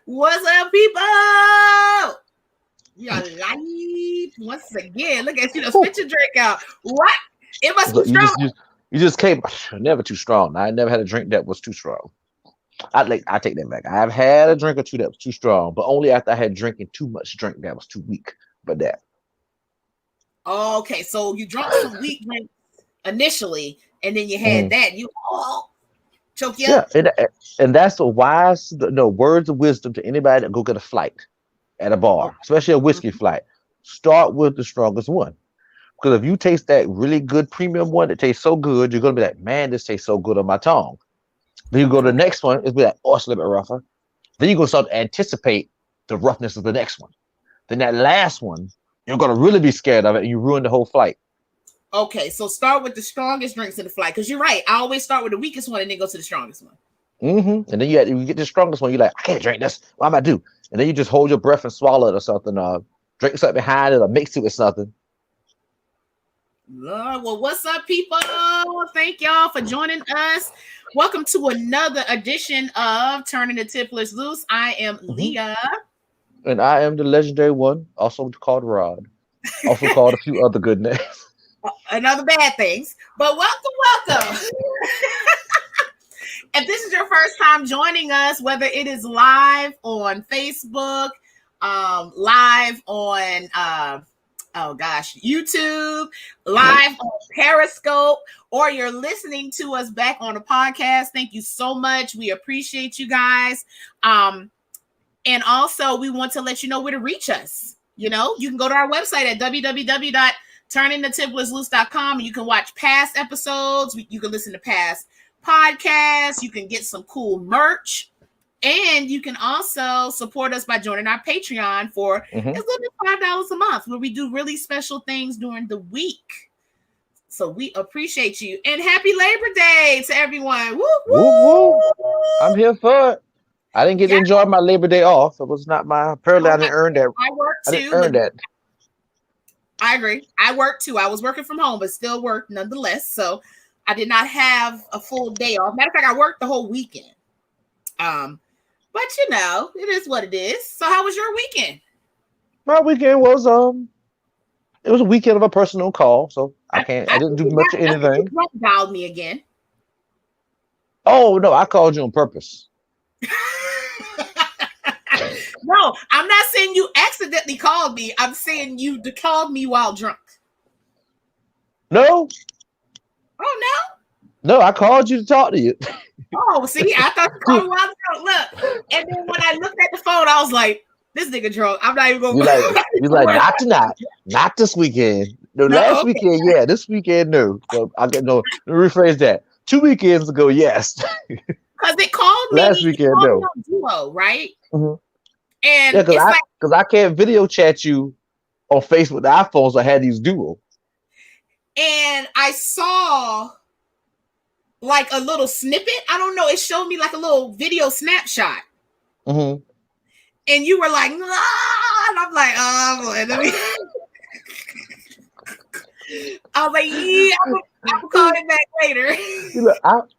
What's up, people? You're live once again. Look at you, spit your drink out. What? It must be strong. You just came never too strong. I never had a drink that was too strong. I take that back. I've had a drink or two that was too strong, but only after I had drinking too much drink that was too weak. But that. Okay, so you drank some weak drink initially, and then you had that. You choke you up. And that's the wise words of wisdom to anybody that go get a flight at a bar, especially a whiskey flight. Start with the strongest one. Because if you taste that really good premium one that tastes so good, you're gonna be like, man, this tastes so good on my tongue. Then you go to the next one, it'll be like, oh, it's a little bit rougher. Then you're gonna start to anticipate the roughness of the next one. Then that last one, you're gonna really be scared of it, and you ruin the whole flight. Okay, so start with the strongest drinks in the flight, because you're right. I always start with the weakest one and then go to the strongest one. And then you get the strongest one. You're like, I can't drink this. What am I do? And then you just hold your breath and swallow it or something. Drink something behind it or mix it with something. Well, what's up, people? Thank y'all for joining us. Welcome to another edition of Turning the Tipplers Loose. I am Leah. And I am the legendary one, also called Rod. Also called a few other good names. And other bad things. But welcome. If this is your first time joining us, whether it is live on Facebook, live on YouTube, live on Periscope, or you're listening to us back on a podcast, thank you so much. We appreciate you guys. And also we want to let you know where to reach us. You know, you can go to our website at www.turningthetiplersloose.com, and you can watch past episodes. You can listen to past podcasts. You can get some cool merch. And you can also support us by joining our Patreon for as little as $5 a month, where we do really special things during the week. So we appreciate you. And happy Labor Day to everyone. Woo, woo. I'm here for it. I didn't get to enjoy my Labor Day off. It was not my, apparently I didn't earn that. I worked too. I didn't earn that. I agree. I worked too. I was working from home, but still worked nonetheless. So I did not have a full day off. Matter of fact, I worked the whole weekend. But you know, it is what it is. So how was your weekend? My weekend was it was a weekend of a personal call, so I didn't do much of anything. You dialed me again. Oh no, I called you on purpose. No, I'm not saying you accidentally called me. I'm saying you called me while drunk. No. Oh no. No, I called you to talk to you. Oh, see, I thought you called me while drunk. Look, and then when I looked at the phone, I was like, "This nigga drunk. I'm not even going." You're like, not tonight, not this weekend. No, last weekend, yeah. This weekend, no. So I get no. Let me rephrase that. 2 weekends ago, yes. Because it called me last weekend, no. Duo, right? Mm-hmm. And yeah, because I can't video chat you on Facebook, the iPhones. So I had these Duo. And I saw like a little snippet. I don't know. It showed me like a little video snapshot. And you were like, ah, and I'm like, oh boy. I was like, yeah, I'm calling back later. Look,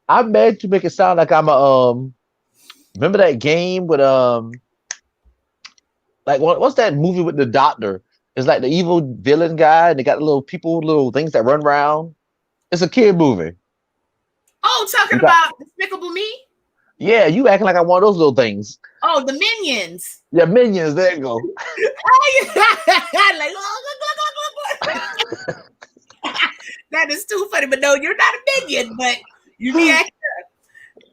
I'm mad to make it sound like I'm a remember that game with like what's that movie with the doctor? It's like the evil villain guy, and they got little things that run around. It's a kid movie. Oh, talking about Despicable Me? Yeah, you acting like I want those little things. Oh, the Minions. Yeah, Minions. There you go. That is too funny, but no, you're not a minion, but you be acting.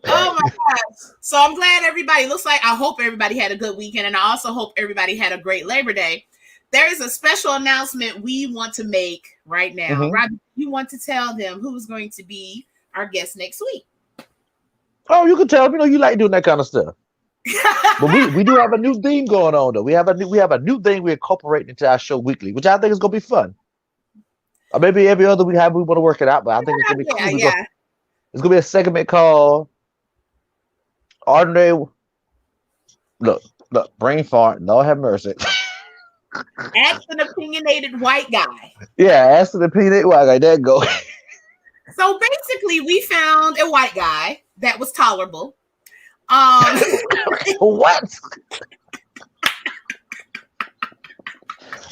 Oh my gosh. So I'm glad everybody, I hope everybody had a good weekend, and I also hope everybody had a great Labor Day. There is a special announcement we want to make right now. Robbie, you want to tell them who's going to be our guest next week? Oh, you can tell them. You know, you like doing that kind of stuff. But we do have a new theme going on, though. We have a new thing we're incorporating into our show weekly, which I think is going to be fun. Or maybe every other we want to work it out, but I think it's going to be cool. Yeah. It's going to be a segment called Ordinary. Look, brain fart. Lord have mercy. Ask an opinionated white guy. Yeah, ask an opinionated white guy. There you go. So basically, we found a white guy that was tolerable. What?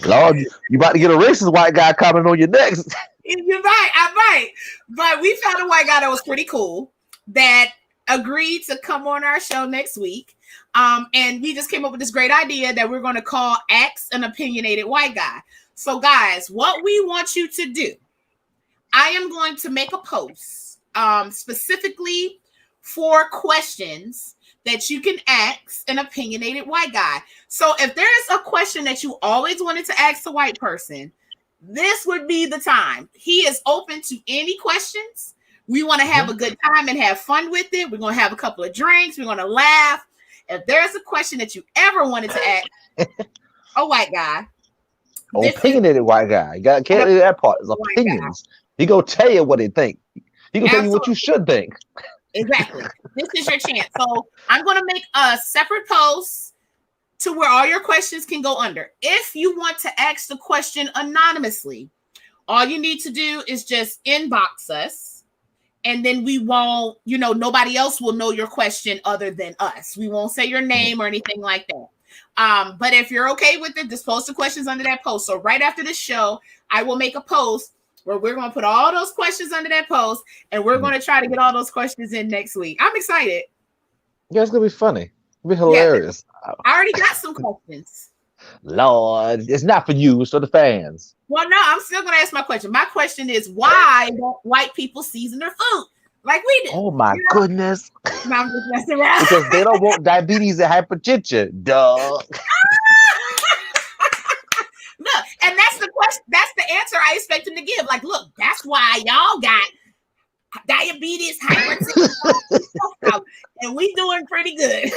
Lord, you about to get a racist white guy coming on your next. You're right. I'm right. But we found a white guy that was pretty cool that agreed to come on our show next week. And we just came up with this great idea that we're going to call Ask an Opinionated White Guy. So, guys, what we want you to do, I am going to make a post specifically for questions that you can ask an opinionated white guy. So if there's a question that you always wanted to ask a white person, this would be the time. He is open to any questions. We want to have a good time and have fun with it. We're going to have a couple of drinks. We're going to laugh. If there's a question that you ever wanted to ask a white guy, opinionated white guy. You can't do that part. It's opinions. He gonna tell you what he think. He gonna tell you what you should think. Exactly. This is your chance. So I'm gonna make a separate post to where all your questions can go under. If you want to ask the question anonymously, all you need to do is just inbox us, and then we won't, nobody else will know your question other than us. We won't say your name or anything like that. But if you're okay with it, just post the questions under that post. So right after the show, I will make a post where we're going to put all those questions under that post, and we're going to try to get all those questions in next week. I'm excited. Yeah, it's going to be funny. It'll be hilarious. Yeah, I already got some questions. Lord, it's not for you, it's for the fans. Well, no, I'm still going to ask my question. My question is, why don't white people season their food like we do? Oh, my goodness. No, I'm just messing around. Because they don't want diabetes and hypertension. Duh. Look, and that's the question. That's the answer I expect him to give. Like, look, that's why y'all got diabetes, hypertension, and we doing pretty good.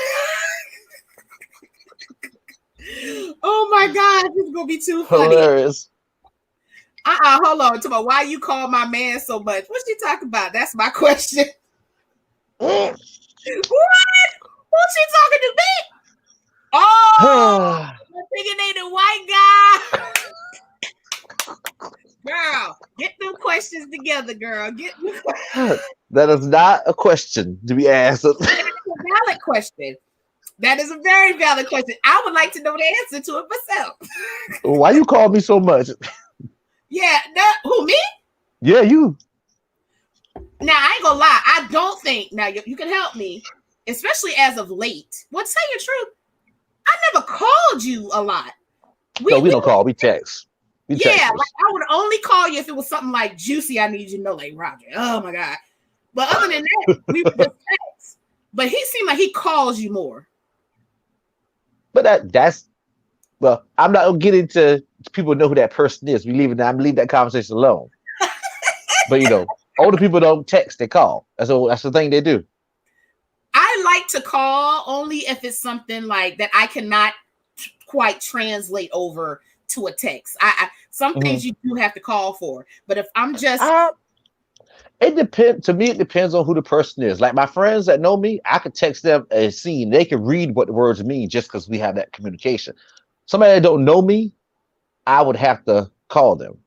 Oh my God, this is gonna be too funny. Hilarious. Hold on. Talk about why you call my man so much. What she talking about? That's my question. What? Who's she talking to me? Oh, opinionated white guy. Girl, get them questions together, girl. That is not a question to be asked. That's a valid question. That is a very valid question. I would like to know the answer to it myself. Why you call me so much? Yeah, who, me? Yeah, you. Now, I ain't gonna lie. I don't think, now you can help me, especially as of late. Well, tell you the truth, I never called you a lot. We don't call, we text. Like I would only call you if it was something like juicy. I need you to know, like Roger. Oh my God. But other than that, we would just text. But he seemed like he calls you more. But that's well, I'm not gonna get into people know who that person is. I'm leave that conversation alone. But older people don't text, they call. That's the thing they do. I like to call only if it's something like that I cannot quite translate over to a text. Some things you do have to call for, but if I'm just it depends. To me, it depends on who the person is. Like my friends that know me, I could text them a scene. They can read what the words mean just because we have that communication. Somebody that don't know me, I would have to call them.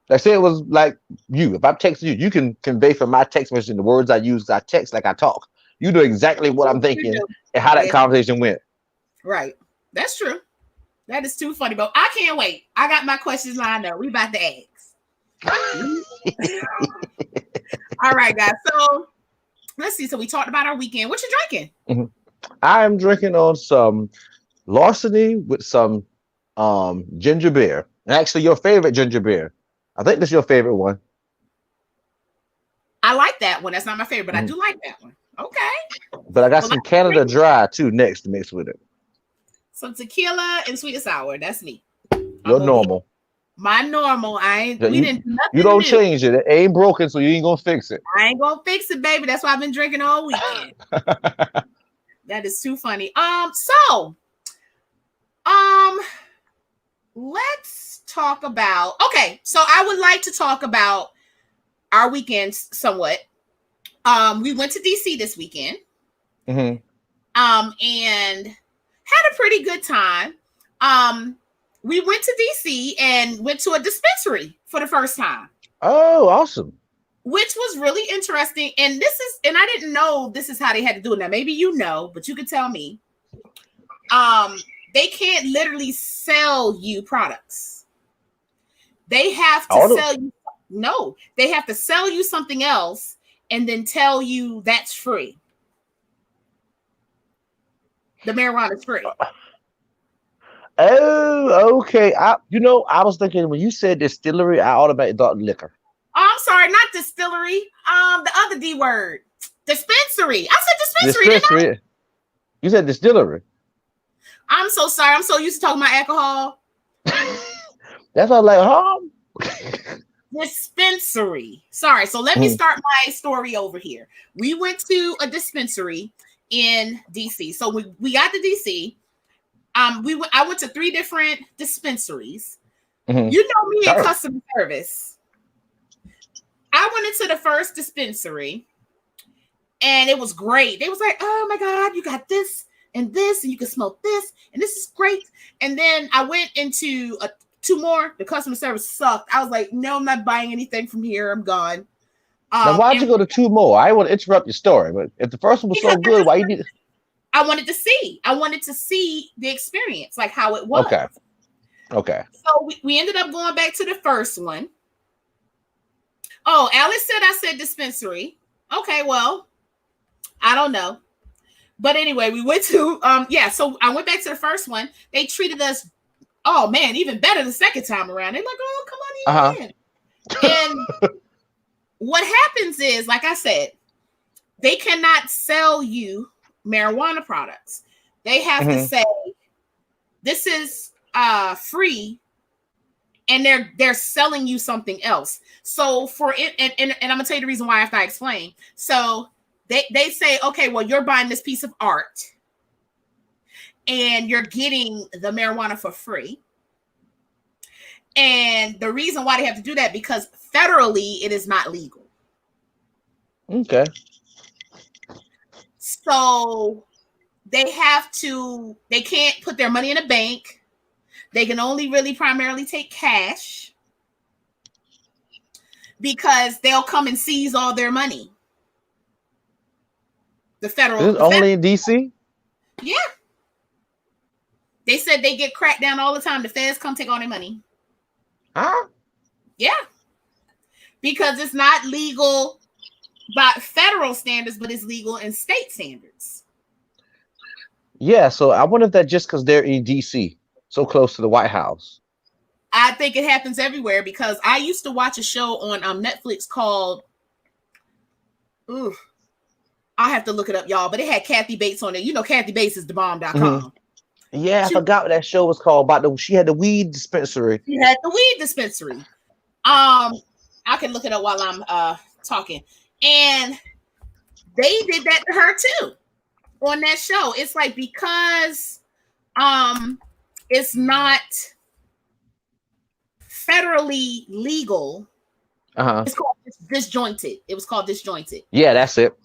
Like say it was like you. If I'm texting you, you can convey from my text message the words I use. I text like I talk. You know exactly what I'm thinking and how that conversation went. Right. That's true. That is too funny, but I can't wait. I got my questions lined up. We about to ask. All right, guys. So let's see. So we talked about our weekend. What you drinking? I'm drinking on some Larceny with some ginger beer. Actually, your favorite ginger beer. I think this is your favorite one. I like that one. That's not my favorite, but I do like that one. Okay. But I got some Canada Dry too next to mix with it. Some tequila and sweet and sour. That's me. Your normal. My normal. We didn't do nothing. You don't change it. It ain't broken, so you ain't gonna fix it. I ain't gonna fix it, baby. That's why I've been drinking all weekend. That is too funny. Let's talk about. Okay, so I would like to talk about our weekends somewhat. We went to DC this weekend. And had a pretty good time. We went to DC and went to a dispensary for the first time. Oh, awesome. which was really interesting. And I didn't know this is how they had to do it. Now, maybe you know, but you could tell me. They can't literally sell you products. They have to sell you. No, they have to sell you something else and then tell you that's free. The marijuana is free. Oh, okay. I was thinking when you said distillery, I automatically thought liquor. Oh, I'm sorry, not distillery. The other D word, dispensary. I said dispensary. Didn't I? You said distillery. I'm so sorry. I'm so used to talking about alcohol. That's all like, huh? Dispensary. Sorry. So let me start my story over here. We went to a dispensary in DC. So we got to DC. I went to 3 different dispensaries. Mm-hmm. You know me in customer service. I went into the first dispensary and it was great. They was like, oh my God, you got this and this, and you can smell this, and this is great. And then I went into 2 more. The customer service sucked. I was like, no, I'm not buying anything from here. I'm gone. Now, why'd you go to 2 more? I want to interrupt your story, but if the first one was so good, why you need? I wanted to see. I wanted to see the experience, like how it was. Okay. So we ended up going back to the first one. Oh, Alice said I said dispensary. Okay, well, I don't know. But anyway, we went to, so I went back to the first one. They treated us, oh man, even better the second time around. They're like, oh, come on in. And what happens is, like I said, they cannot sell you marijuana products. They have to say, this is free, and they're selling you something else. So for it, and I'm gonna tell you the reason why after I explain. So they say, okay, well, you're buying this piece of art and you're getting the marijuana for free. And the reason why they have to do that, because federally it is not legal. Okay. So they can't put their money in a bank. They can only really primarily take cash because they'll come and seize all their money. The federal. Only in DC? Yeah. They said they get cracked down all the time. The feds come take all their money. Huh? Yeah. Because it's not legal by federal standards, but it's legal in state standards. Yeah, so I wonder if that's just because they're in DC, so close to the White House. I think it happens everywhere because I used to watch a show on Netflix called, I have to look it up, y'all, but it had Kathy Bates on it. You know, Kathy Bates is thebomb.com. Mm-hmm. Yeah, I forgot what that show was called. She had the weed dispensary. She had the weed dispensary. I can look it up while I'm talking. And they did that to her too on that show. It's like because it's not federally legal. It's called disjointed. It was called disjointed. Yeah, that's it.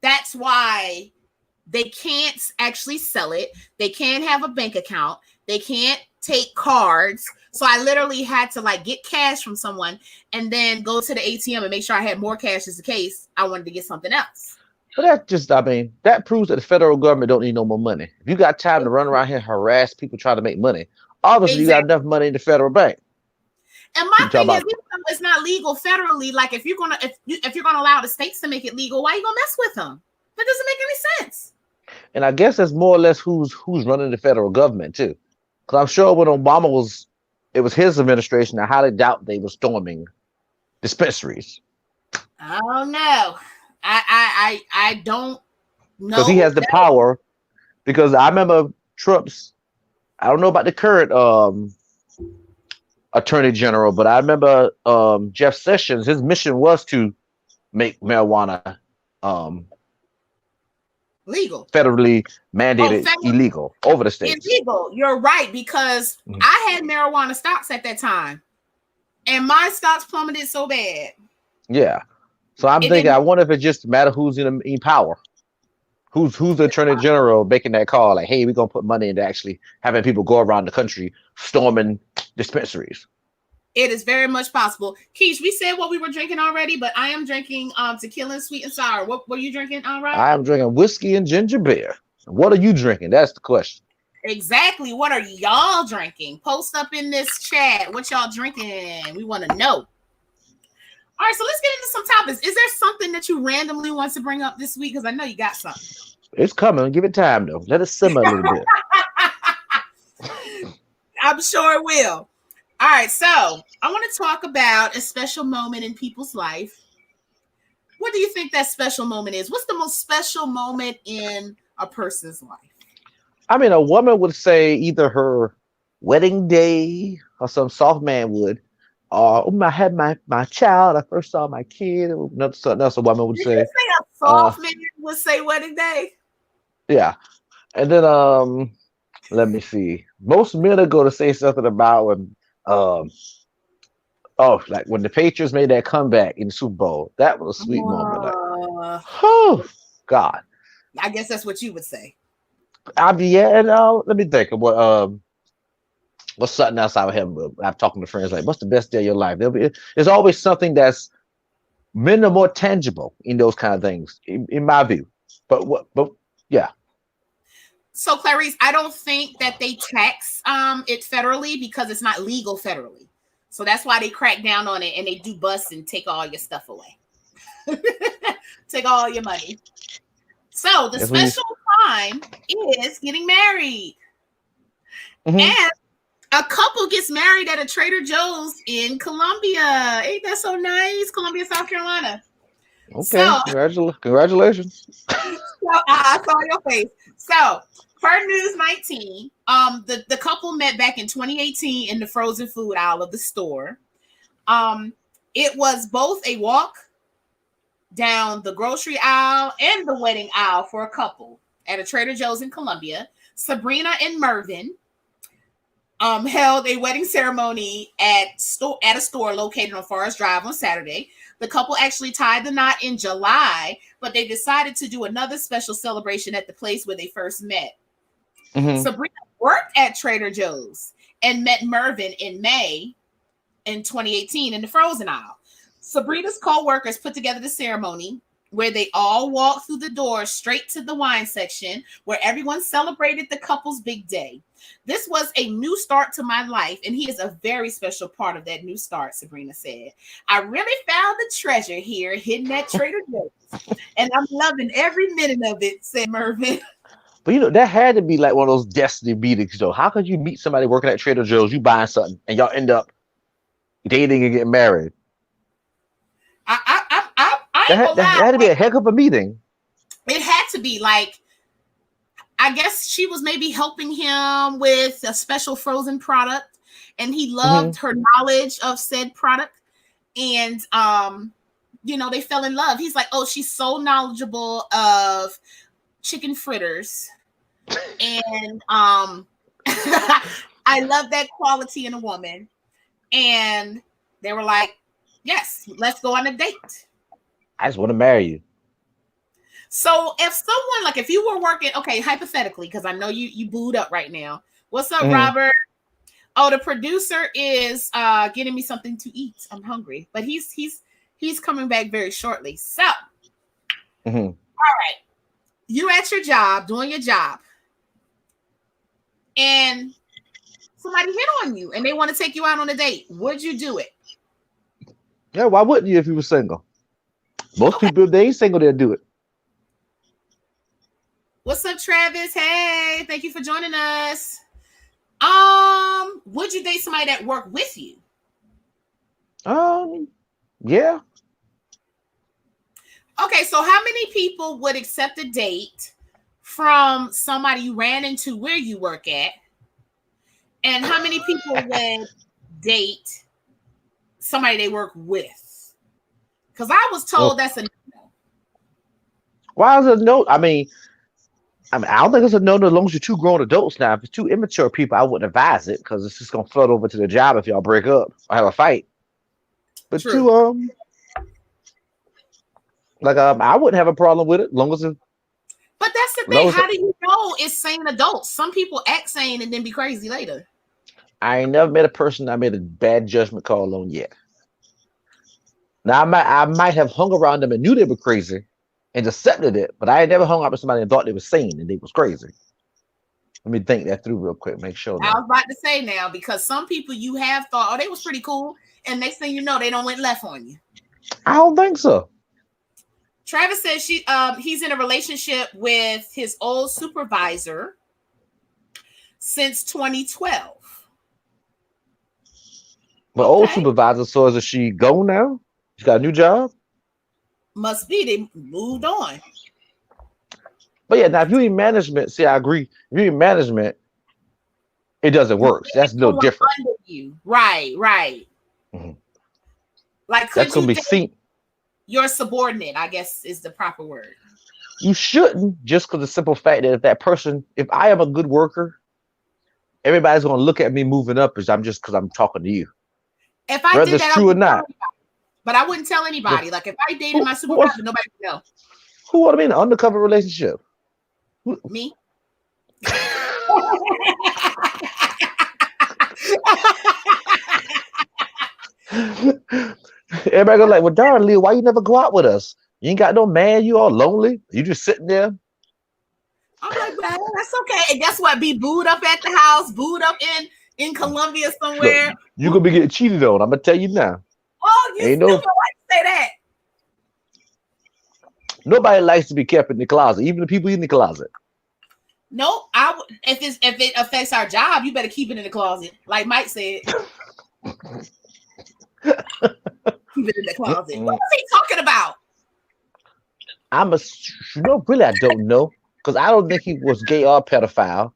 That's why they can't actually sell it. They can't have a bank account. They can't take cards. So I literally had to like get cash from someone and then go to the ATM and make sure I had more cash just in case I wanted to get something else. But that proves that the federal government don't need no more money. If you got time to run around here and harass people trying to make money, obviously you got enough money in the federal bank. And my thing is, it's not legal federally. Like if you're gonna allow the states to make it legal, why are you gonna mess with them? That doesn't make any sense. And I guess that's more or less who's running the federal government too. Because I'm sure when Obama it was his administration. I highly doubt they were storming dispensaries. Oh no, I don't know. Because he has the power. Because I remember Trump's. I don't know about the current attorney general, but I remember Jeff Sessions. His mission was to make marijuana legal, federally mandated, illegal over the states. Illegal. You're right, because I had marijuana stocks at that time, and my stocks plummeted so bad. Yeah, so I'm thinking, I wonder if it just matter who's in power, who's the attorney general making that call, like, hey, we're gonna put money into actually having people go around the country storming dispensaries. It is very much possible. Keish, we said what we were drinking already, but I am drinking tequila and sweet and sour. What were you drinking, Rob? I'm drinking whiskey and ginger beer. What are you drinking? That's the question. Exactly. What are y'all drinking? Post up in this chat. What y'all drinking? We want to know. All right, so let's get into some topics. Is there something that you randomly want to bring up this week? Because I know you got something. It's coming. Give it time, though. Let it simmer a little bit. I'm sure it will. All right, so I want to talk about a special moment in people's life. What do you think that special moment is? What's the most special moment in a person's life? I mean, a woman would say either her wedding day or some soft man would. Or I had my child. I first saw my kid. Something else a woman would say. Did you say a soft man would say wedding day? Yeah. And then let me see. Most men are going to say something about when like when the Patriots made that comeback in the Super Bowl. That was a sweet moment. Like, oh God. I guess that's what you would say. And let me think of what's something else I would have. I'm talking to friends like, what's the best day of your life? There's always something that's more tangible in those kind of things, in my view. But yeah. So Clarice, I don't think that they tax it federally because it's not legal federally. So that's why they crack down on it and they do bust and take all your stuff away. Take all your money. So the special time is getting married. Mm-hmm. And a couple gets married at a Trader Joe's in Columbia. Ain't that so nice? Columbia, South Carolina. Okay, so, congratulations. So, I saw your face. So, per News 19, the couple met back in 2018 in the frozen food aisle of the store. It was both a walk down the grocery aisle and the wedding aisle for a couple at a Trader Joe's in Columbia. Sabrina and Mervyn held a wedding ceremony at a store located on Forest Drive on Saturday. The couple actually tied the knot in July, but they decided to do another special celebration at the place where they first met. Mm-hmm. Sabrina worked at Trader Joe's and met Mervyn in May in 2018 in the frozen aisle. Sabrina's co-workers put together the ceremony where they all walked through the door straight to the wine section where everyone celebrated the couple's big day. This was a new start to my life, and he is a very special part of that new start, Sabrina said. I really found the treasure here hidden at Trader Joe's, and I'm loving every minute of it, said Mervyn. But that had to be like one of those destiny meetings, though. How could you meet somebody working at Trader Joe's, you buying something, and y'all end up dating and getting married? That had to be a heck of a meeting. It had to be. Like, I guess she was maybe helping him with a special frozen product, and he loved her knowledge of said product. And, they fell in love. He's like, oh, she's so knowledgeable of chicken fritters. And I love that quality in a woman. And they were like, yes, let's go on a date. I just want to marry you. So if you were working, okay, hypothetically, because I know you booed up right now. What's up, Robert? Oh, the producer is getting me something to eat. I'm hungry, but he's coming back very shortly. So, all right, you at your job doing your job, and somebody hit on you, and they want to take you out on a date. Would you do it? Yeah, why wouldn't you if you were single? Most people, if they ain't single, they'll do it. What's up, Travis? Hey, thank you for joining us. Would you date somebody that worked with you? Yeah. Okay, so how many people would accept a date from somebody you ran into where you work at? And how many people would date somebody they work with? Because I was told that's a no. Why is it no? I mean, I don't think it's a no as long as you're two grown adults now. If it's two immature people, I wouldn't advise it because it's just gonna flood over to the job if y'all break up or have a fight. But True. two, I wouldn't have a problem with it as long as it. But that's the thing. How do you know it's sane adults? Some people act sane and then be crazy later. I ain't never met a person I made a bad judgment call on yet. Now I might have hung around them and knew they were crazy and accepted it, but I ain't never hung out with somebody and thought they were sane and they was crazy. Let me think that through real quick. Make sure. I was about to say now, because some people you have thought, oh, they was pretty cool, and next thing you know, they don't went left on you. I don't think so. Travis says he's in a relationship with his old supervisor since 2012. But old supervisor, so is she go now? She got a new job? Must be. They moved on. But yeah, now if you in management, see, I agree. If you in management, it doesn't work. That's a little different. Under you. Right. Mm-hmm. Like, that's gonna be seen. Your subordinate, I guess, is the proper word. You shouldn't, just because the simple fact that if I am a good worker, everybody's gonna look at me moving up because I'm talking to you. If I whether did that, it's true or not. But I wouldn't tell anybody. Like, if I dated my supervisor, nobody would know. Who would have been an undercover relationship? Me. Everybody go like, well, darn, Leo, why you never go out with us? You ain't got no man. You all lonely. You just sitting there. I'm like, man, that's okay. And guess what? Be booed up at the house, booed up in Colombia somewhere. Look, you gonna be getting cheated on. I'm gonna tell you now. Oh, you still like to say that? Nobody likes to be kept in the closet, even the people in the closet. No, if it affects our job, you better keep it in the closet, like Mike said. Keep it in the closet. What was he talking about? Really, I don't know, because I don't think he was gay or pedophile.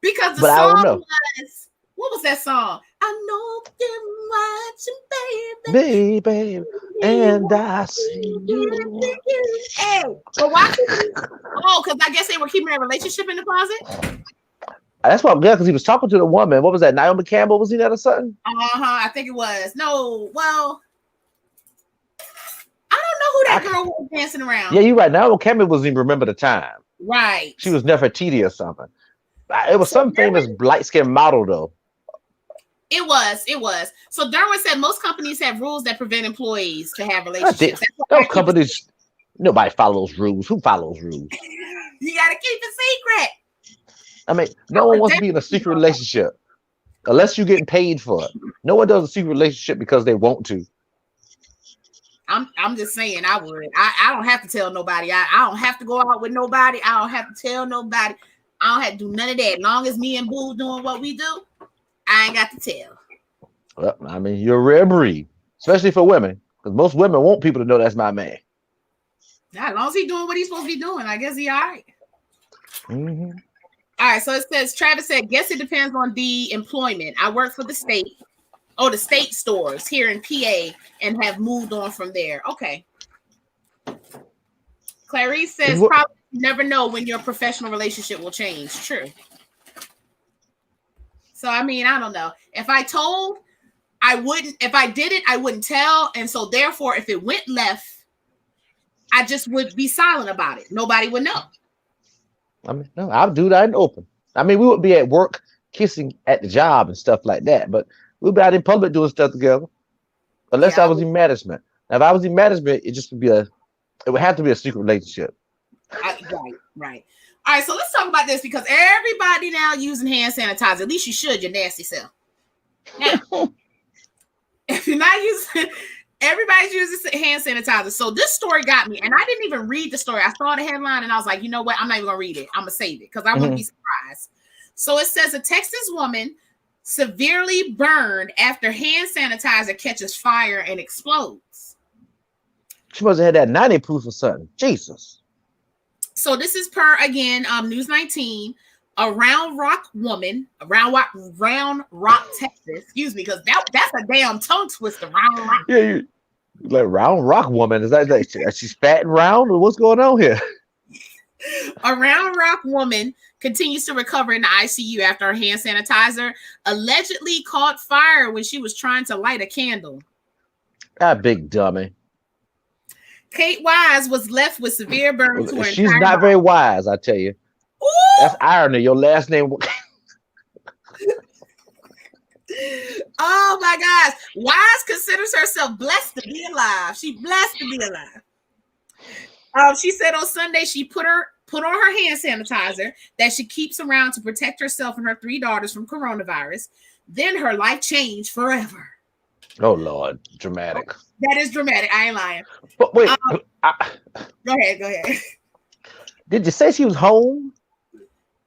Because the song was, what was that song? I know you're watching, baby, and I see you. Hey, but why? Oh, because I guess they were keeping their relationship in the closet. That's why I'm glad, because he was talking to the woman. What was that? Naomi Campbell, was he that or something? I think it was. No, well, I don't know who that girl was dancing around. Yeah, you're right. Naomi Campbell wasn't even remember the time. Right. She was Nefertiti or something. It was some famous light-skinned model, though. It was. So Darwin said most companies have rules that prevent employees to have relationships. Those companies, nobody follows rules. Who follows rules? You got to keep it secret. I mean, no one wants to be in a secret relationship unless you're getting paid for it. No one does a secret relationship because they want to. I'm just saying I would. I don't have to tell nobody. I don't have to go out with nobody. I don't have to tell nobody. I don't have to do none of that. As long as me and Boo doing what we do, I ain't got to tell. Well, I mean, you're a rare breed, especially for women, because most women want people to know that's my man. Yeah, as long as he's doing what he's supposed to be doing, I guess he all right. Mm-hmm. All right, so it says, Travis said, guess it depends on the employment. I work for the state stores here in PA and have moved on from there. Okay. Clarice says, probably never know when your professional relationship will change. True. So, I mean, I don't know. If I told, I wouldn't. If I did it, I wouldn't tell. And so, therefore, if it went left, I just would be silent about it. Nobody would know. I mean, no, I'll do that in open. I mean, we would be at work kissing at the job and stuff like that, but we'd be out in public doing stuff together. Unless I was in management. Now, if I was in management, it would have to be a secret relationship. Right. All right, so let's talk about this, because everybody now using hand sanitizer. At least you should, your nasty self. Now, if you're not using, everybody's using hand sanitizer. So this story got me, and I didn't even read the story. I saw the headline, and I was like, you know what? I'm not even gonna read it. I'm gonna save it because I wouldn't be surprised. So it says a Texas woman severely burned after hand sanitizer catches fire and explodes. She must have had that 90 proof or something. Jesus. So this is per, again, News 19, a Round Rock, Texas. Excuse me, because that's a damn tongue twister. Round Rock. Yeah, like Round Rock woman. Is that like she's fat and round, or what's going on here? A Round Rock woman continues to recover in the ICU after her hand sanitizer allegedly caught fire when she was trying to light a candle. That big dummy. Kate Wise was left with severe burns to her She's not very wise, I tell you. Ooh! That's irony. Your last name. Oh my gosh. Wise considers herself blessed to be alive. She blessed to be alive. She said on Sunday she put on her hand sanitizer that she keeps around to protect herself and her 3 daughters from coronavirus. Then her life changed forever. Oh Lord, dramatic. That is dramatic. I ain't lying. But wait, go ahead. Did you say she was home?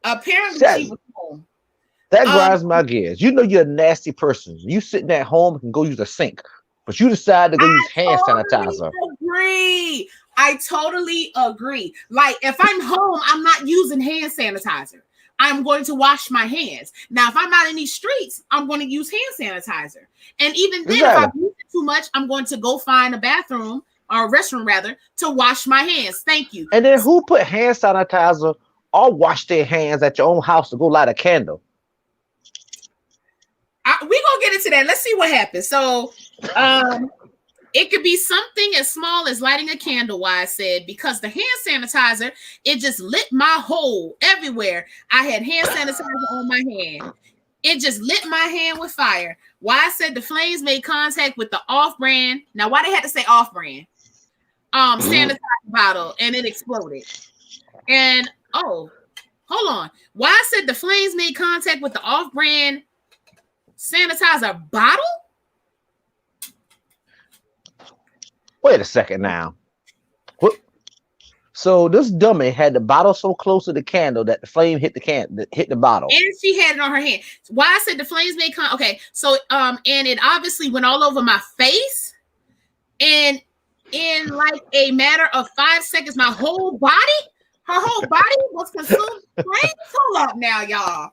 Apparently she was home. That grinds my gears. You know you're a nasty person. You sitting at home and can go use a sink, but you decide to go use hand sanitizer. I totally agree. Like if I'm home, I'm not using hand sanitizer. I'm going to wash my hands. Now, if I'm out in these streets, I'm going to use hand sanitizer. And even then, if I use it too much, I'm going to go find a bathroom or a restroom rather to wash my hands. Thank you. And then who put hand sanitizer or wash their hands at your own house to go light a candle? We're going to get into that. Let's see what happens. So, it could be something as small as lighting a candle, Wise said, because the hand sanitizer, it just lit my hole everywhere. I had hand sanitizer on my hand. It just lit my hand with fire. Wise said the flames made contact with the off-brand. Now, why they had to say off-brand? Sanitizer bottle, and it exploded. And, hold on. Wise said the flames made contact with the off-brand sanitizer bottle? Wait a second now. What? So this dummy had the bottle so close to the candle that the flame hit the bottle. And she had it on her hand. Why I said the flames made okay. So and it obviously went all over my face. And in like a matter of 5 seconds, her whole body was consumed. Hold up now, y'all.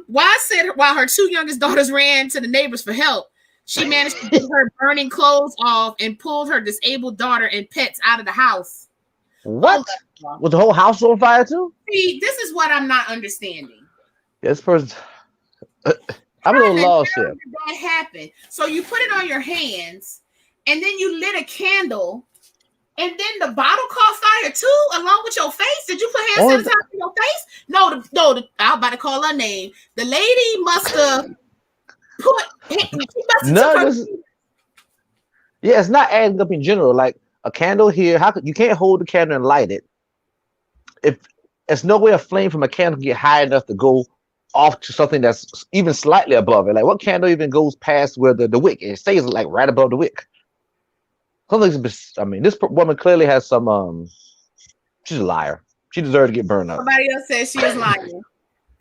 Why said while her 2 youngest daughters ran to the neighbors for help, she managed to get her burning clothes off and pulled her disabled daughter and pets out of the house. What? Was the whole house on fire too? See, this is what I'm not understanding. This person, I'm a little lost here. That happened. So you put it on your hands, and then you lit a candle, and then the bottle caught fire too, along with your face. Did you put hand sanitizer in your face? No, I'm about to call her name. The lady must have. Yeah, it's not adding up in general. Like a candle here, you can't hold the candle and light it. If there's no way a flame from a candle can get high enough to go off to something that's even slightly above it. Like what candle even goes past where the wick? It stays like right above the wick. This woman clearly has some. She's a liar. She deserves to get burned up. Somebody else says she is lying.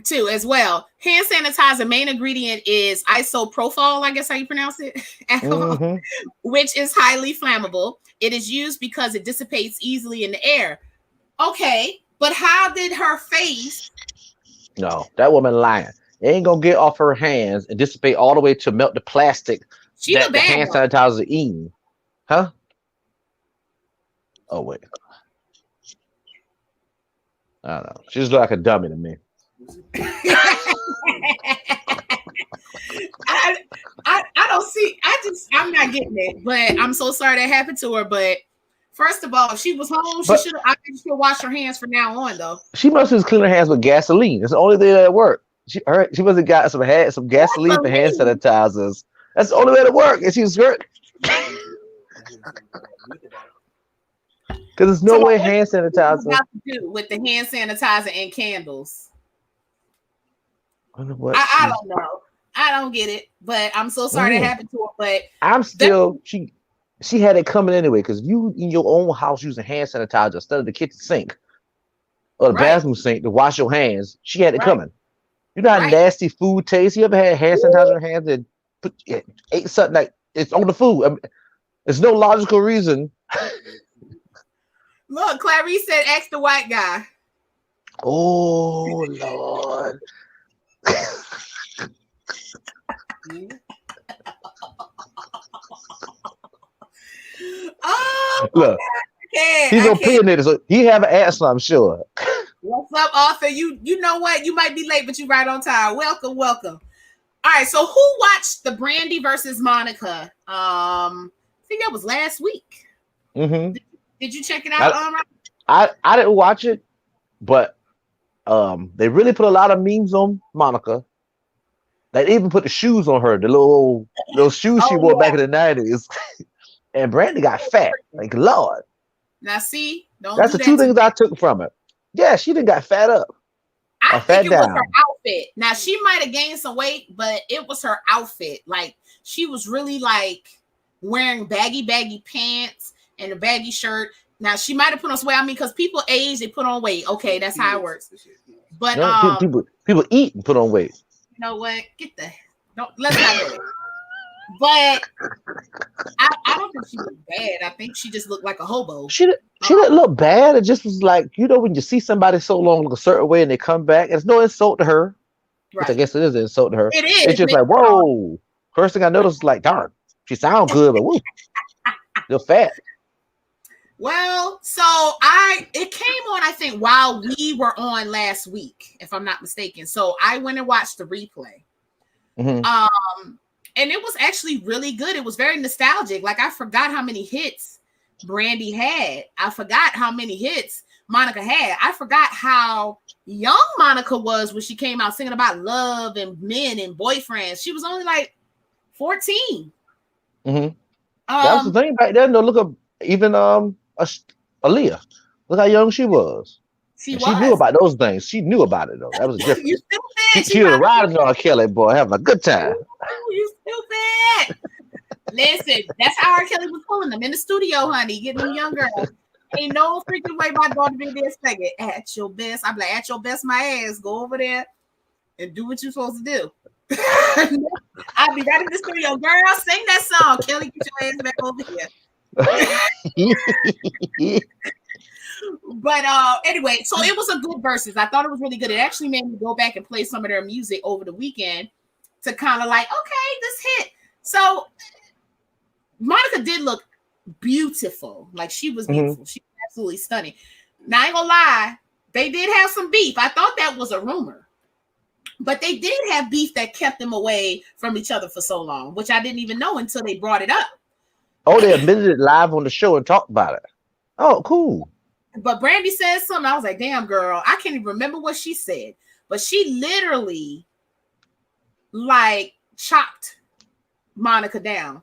Too as well. Hand sanitizer main ingredient is isopropyl, I guess how you pronounce it, alcohol, which is highly flammable. It is used because it dissipates easily in the air. Okay, but how did her face? No, that woman lying. It ain't gonna get off her hands and dissipate all the way to melt the plastic that the hand sanitizer eating. Huh? Oh wait. I don't know. She just look like a dummy to me. I don't see. I'm not getting it, but I'm so sorry that happened to her. But first of all, if she was home, she should wash her hands from now on, though. She must have cleaned her hands with gasoline. It's the only thing that worked. She must have got some gasoline for hand sanitizers. That's the only way to work. And she's hurt. Because there's no way hand sanitizer. What to do with the hand sanitizer and candles? I don't know. I don't get it, but I'm so sorry that happened to her. But I'm still she had it coming anyway. Because you in your own house using hand sanitizer instead of the kitchen sink or the bathroom sink to wash your hands, she had it coming. You know how nasty food tastes. You ever had hand sanitizer in your hands and ate something like it's on the food? I mean, there's no logical reason. Look, Clarice said, "Ask the white guy." Oh Lord. Look, he's opinionated, so he have an answer, I'm sure. What's up, Arthur? You know what? You might be late, but you're right on time. Welcome. All right, so who watched the Brandy versus Monica? I think that was last week. Mm-hmm. Did you check it out? I didn't watch it, but they really put a lot of memes on Monica. Like, they even put the shoes on her, the little shoes she Oh wore back yeah. in the 90s. And Brandy got fat. Like, Lord. Now see, don't That's do the that two to things I took from it. Yeah, she didn't got fat up I or think fat it was her down. outfit. Now she might have gained some weight, but it was her outfit. Like she was really like wearing baggy pants and a baggy shirt. Now she might have put on some weight. I mean, because people age, they put on weight. Okay, that's how it works. But No, people eat and put on weight. you know what? Let's not go there. But I don't think she looked bad. I think she just looked like a hobo. She didn't look bad. It just was like, when you see somebody so long look a certain way and they come back, it's no insult to her, which I Right. guess it is an insult to her. It It's is. just like, whoa. First thing I noticed is like, darn, she sounds good, but woo, they're fat. Well, so it came on, I think, while we were on last week, if I'm not mistaken. So I went and watched the replay. Mm-hmm. And it was actually really good. It was very nostalgic. Like I forgot how many hits Brandy had. I forgot how many hits Monica had. I forgot how young Monica was when she came out singing about love and men and boyfriends. She was only like 14. Mm-hmm. That was the thing back then. Though, look at even Aaliyah. Look how young she was. She knew about those things. She knew about it though. That was different. You stupid. She was riding on Kelly, boy, having a good time. You stupid. Listen, that's how R. Kelly was pulling them in the studio, honey, getting them young girls. Ain't no freaking way my daughter be there singing at your best. I'm like, at your best, my ass. Go over there and do what you're supposed to do. I'll be right in the studio, girl. Sing that song, Kelly. Get your ass back over here. But anyway, so it was a good versus. I thought it was really good. It actually made me go back and play some of their music over the weekend to kind of like, okay, this hit. So Monica did look beautiful. Like she was beautiful. She was absolutely stunning. Now I ain't gonna lie, they did have some beef. I thought that was a rumor. But they did have beef that kept them away from each other for so long, which I didn't even know until they brought it up. Oh, they admitted it live on the show and talked about it. Oh, cool. But Brandy said something. I was like, damn, girl, I can't even remember what she said. But she literally like chopped Monica down.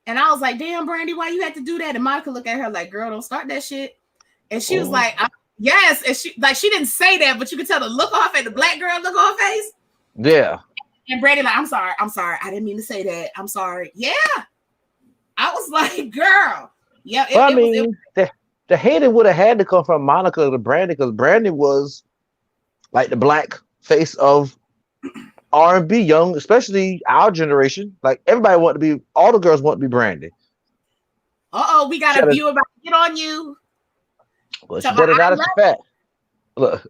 And I was like, damn, Brandy, why you had to do that? And Monica looked at her like, girl, don't start that shit. And she was like, yes. And she didn't say that, but you could tell the look off at the black girl look on her face. Yeah. And Brandy like, I'm sorry. I didn't mean to say that. I'm sorry. Yeah. I was like, girl. Yeah. The hating would have had to come from Monica to Brandy, because Brandy was like the black face of R&B, young, especially our generation. Like everybody wanted to be, all the girls want to be Brandy. We got a viewer about to get on you. Well, she better not as fat. Look.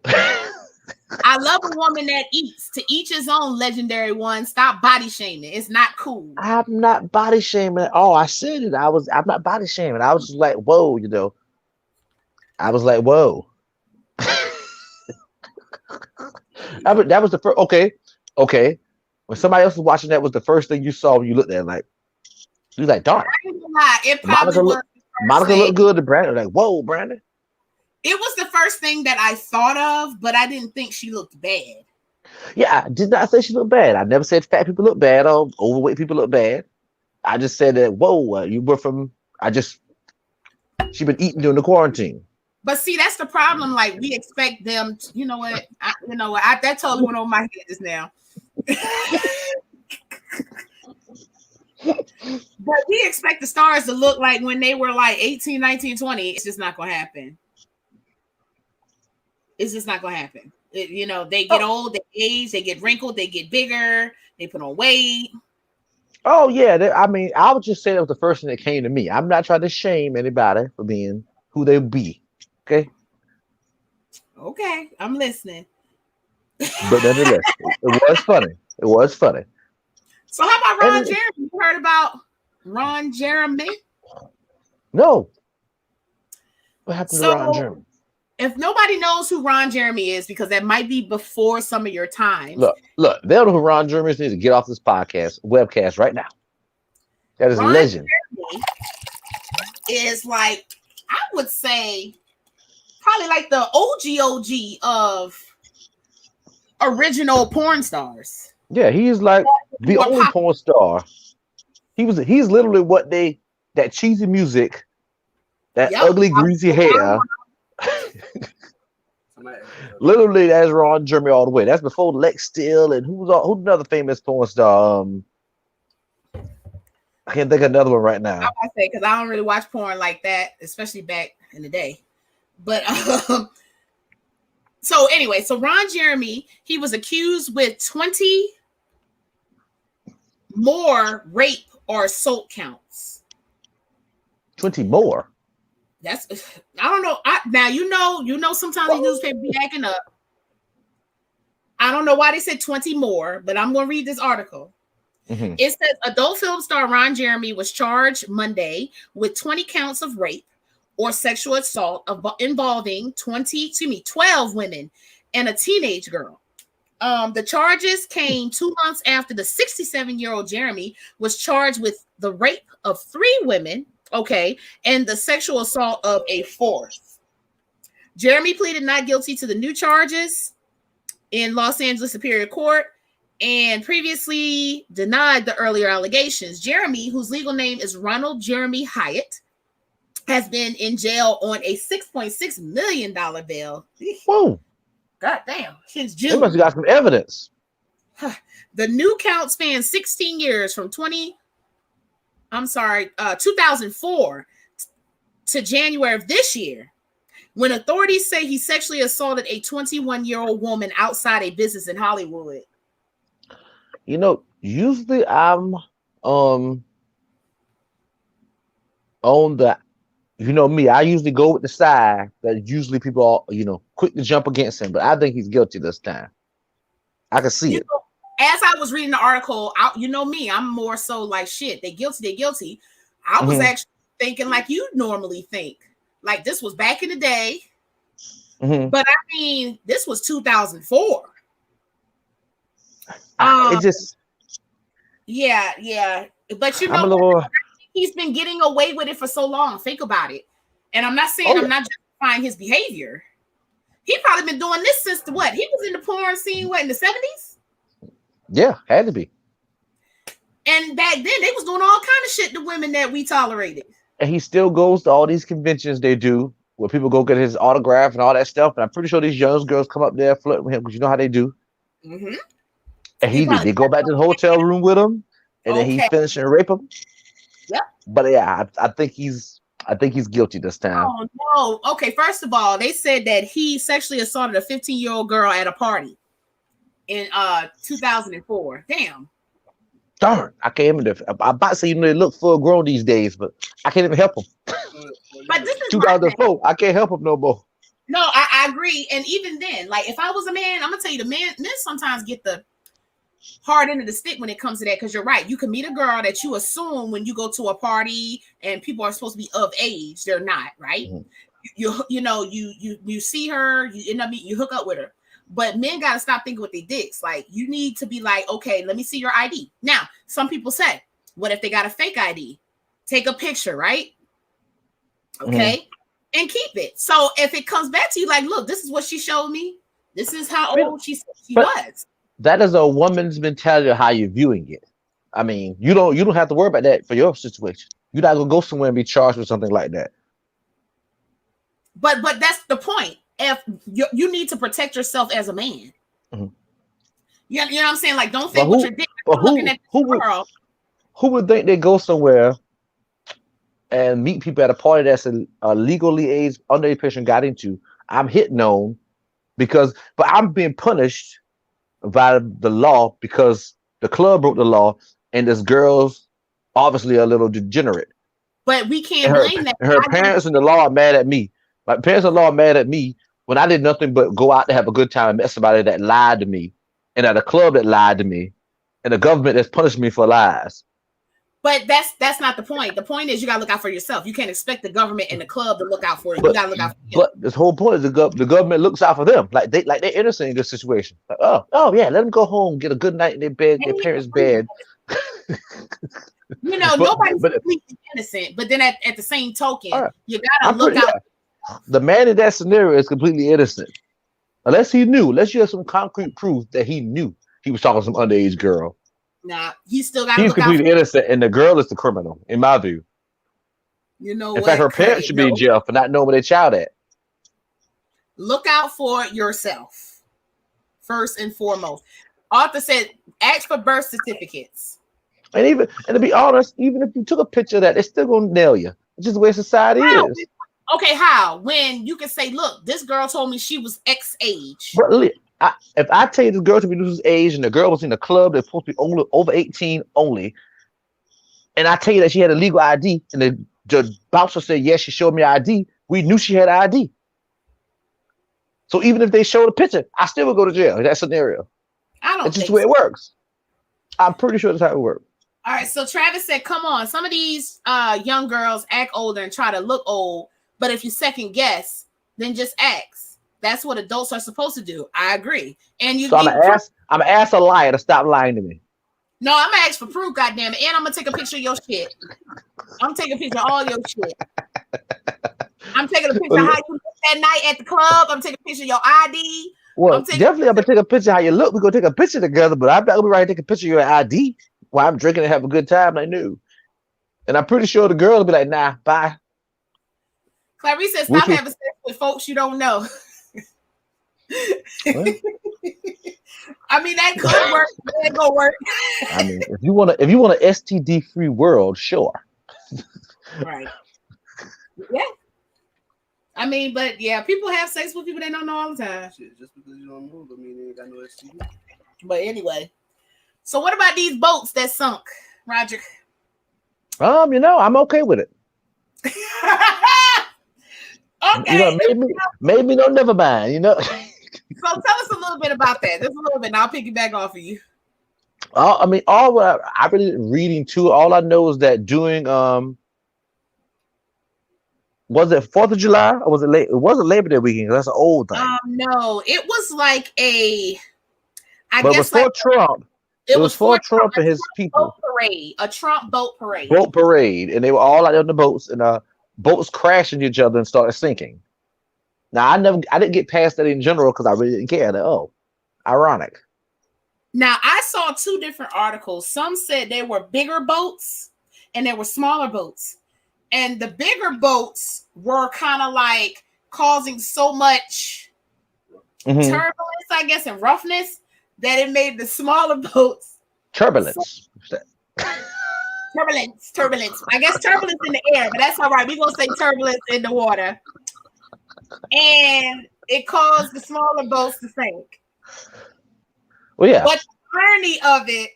I love a woman that eats. To each his own, legendary one. Stop body shaming. It's not cool. I'm not body shaming at all. I said it. I'm not body shaming. I was just like, whoa, I was like, whoa. That was the first. Okay. When somebody else was watching, that was the first thing you saw when you looked at it. Like, you was like, darn. It probably Monica looked good to Brandon. Like, whoa, Brandon. It was the first thing that I thought of, but I didn't think she looked bad. Yeah, I did not say she looked bad. I never said fat people look bad or overweight people look bad. I just said that, whoa, you were from, she been eating during the quarantine. But see, that's the problem. Like, we expect them to, you know what? That totally went over my head just now. But we expect the stars to look like when they were like 18, 19, 20. It's just not going to happen. It's just not going to happen. They get old, they age, they get wrinkled, they get bigger, they put on weight. Oh, yeah. I would just say that was the first thing that came to me. I'm not trying to shame anybody for being who they be. Okay? Okay, I'm listening. But nonetheless, it was funny. It was funny. So how about Ron Jeremy? You heard about Ron Jeremy? No. What happened to Ron Jeremy? If nobody knows who Ron Jeremy is, because that might be before some of your time. Look, they don't know who Ron Jeremy is. Need to get off this webcast right now. That is a legend. Jeremy is like, I would say, probably like the OG of original porn stars. Yeah, he's like the more only pop. porn star. He's literally what that cheesy music, that Yep. ugly greasy hair. Literally, that's Ron Jeremy all the way. That's before Lex Steele and who's another famous porn star. I can't think of another one right now. I say because I don't really watch porn like that, especially back in the day. But so anyway, so Ron Jeremy, he was accused with 20 more rape or assault counts. 20 more. That's I don't know. Now you know sometimes the newspaper be acting up. I don't know why they said 20 more, but I'm gonna read this article. Mm-hmm. It says adult film star Ron Jeremy was charged Monday with 20 counts of rape or sexual assault involving 12 women and a teenage girl. The charges came 2 months after the 67-year-old Jeremy was charged with the rape of 3 women, and the sexual assault of a 4th. Jeremy pleaded not guilty to the new charges in Los Angeles Superior Court and previously denied the earlier allegations. Jeremy, whose legal name is Ronald Jeremy Hyatt, has been in jail on a $6.6 million bail. Whoa. God damn, since June. They must have got some evidence. The new count spans 16 years from 2004 to January of this year, when authorities say he sexually assaulted a 21-year-old woman outside a business in Hollywood. You know, usually I'm on the, you know me, I usually go with the side that usually people are, quick to jump against him, but I think he's guilty this time. I can see it. As I was reading the article, you know me, I'm more so like, shit, they guilty. I was actually thinking like you normally think. Like this was back in the day. Mm-hmm. But I mean, this was 2004. It just... Yeah. But he's been getting away with it for so long. Think about it. And I'm not saying I'm not justifying his behavior. He probably been doing this since what? He was in the porn scene, in the 70s? Yeah, had to be. And back then, they was doing all kind of shit to women that we tolerated. And he still goes to all these conventions they do, where people go get his autograph and all that stuff. And I'm pretty sure these young girls come up there flirting with him, because you know how they do. Mm-hmm. And they go back to the hotel room with him, and then he finished and rape him. Yep. But yeah, I think he's guilty this time. Oh no. Okay, first of all, they said that he sexually assaulted a 15-year-old girl at a party in 2004. Damn. Darn, I can't even. I'm about to say they look full grown these days, but I can't even help them. But this is 2004. I can't help them no more. No, I agree. And even then, like if I was a man, I'm gonna tell you, men sometimes get the hard end of the stick when it comes to that, because you're right. You can meet a girl that you assume when you go to a party and people are supposed to be of age, they're not, right? Mm-hmm. You see her, you hook up with her. But men got to stop thinking with their dicks. Like, you need to be like, okay, let me see your ID. Now, some people say, what if they got a fake ID? Take a picture, right? Okay. Mm-hmm. And keep it. So if it comes back to you like, look, this is what she showed me. This is how old she was. That is a woman's mentality of how you're viewing it. I mean, you don't have to worry about that for your situation. You're not going to go somewhere and be charged with something like that. But that's the point. If you need to protect yourself as a man. Mm-hmm. You know what I'm saying? Like, don't think with your dick. Looking at this girl. Who would think they go somewhere and meet people at a party that's a legally aged underage person got into? I'm hitting on but I'm being punished by the law because the club broke the law and this girl's obviously a little degenerate. But we can't blame that. Her parents and the law are mad at me. My parents and the law are mad at me when I did nothing but go out to have a good time and met somebody that lied to me, and at a club that lied to me, and the government that's punished me for lies. But that's not the point. The point is you gotta look out for yourself. You can't expect the government and the club to look out for you. You gotta look out for you. But this whole point is the government looks out for them. Like they're innocent in this situation. Like, oh yeah, let them go home, get a good night in their bed, their parents' bed. Nobody's completely innocent. But then at the same token, you gotta look out. The man in that scenario is completely innocent. Unless he knew. Unless you have some concrete proof that he knew. he was talking to some underage girl. Nah, he still got to He's look out completely for innocent, and the girl is the criminal, in my view. You know In what? fact, her parents should be in jail for not knowing where their child at. Look out for yourself, first and foremost. Arthur said, ask for birth certificates. And to be honest, even if you took a picture of that, it's still gonna nail you. It's just the way society is. Okay, how? When you can say, look, this girl told me she was X age. But if I tell you this girl to be this age and the girl was in a club that's supposed to be only over 18 only, and I tell you that she had a legal ID, and the bouncer said, yes, she showed me ID, we knew she had ID. So even if they showed a picture, I still would go to jail in that scenario. It's just the way it works. I'm pretty sure that's how it works. All right, so Travis said, come on, some of these young girls act older and try to look old, but if you second guess, then just ask. That's what adults are supposed to do. I agree. And you. So I'm gonna ask a liar to stop lying to me. No, I'm gonna ask for proof, goddammit, and I'm gonna take a picture of your shit. I'm taking a picture of all your shit. I'm taking a picture of how you looked that night at the club. I'm taking a picture of your ID. Well, I'm gonna take a picture of how you look. We're gonna take a picture together, but I'm not gonna be right to take a picture of your ID while I'm drinking and have a good time. I knew. And I'm pretty sure the girl will be like, nah, bye. Clarice says, stop having sex with folks you don't know. I mean, that could work. It ain't gonna work. I mean, if you want an STD free world, sure. Right. Yeah. I mean, but yeah, people have sex with people they don't know all the time. Shit, just because you don't move, I mean, they ain't got no STD. But anyway, so what about these boats that sunk, Roger? I'm okay with it. Okay. Maybe no, never mind. So tell us a little bit about that. Just a little bit, and I'll piggyback off of you. I mean, all I really reading too. All I know is that during was it 4th of July or was it late? It wasn't Labor Day weekend. That's an old thing. No, it was like it was for Trump. It was for Trump and his people. Parade, a Trump boat parade. Boat parade, and they were all out on the boats, and boats crashed into each other and started sinking. Now I didn't get past that in general because I really didn't care. Ironic. Now I saw two different articles. Some said there were bigger boats and there were smaller boats. And the bigger boats were kind of like causing so much turbulence, I guess, and roughness that it made the smaller boats turbulence. Turbulence. I guess turbulence in the air, but that's all right. We're gonna say turbulence in the water. And it caused the smaller boats to sink. Well, yeah. But the irony of it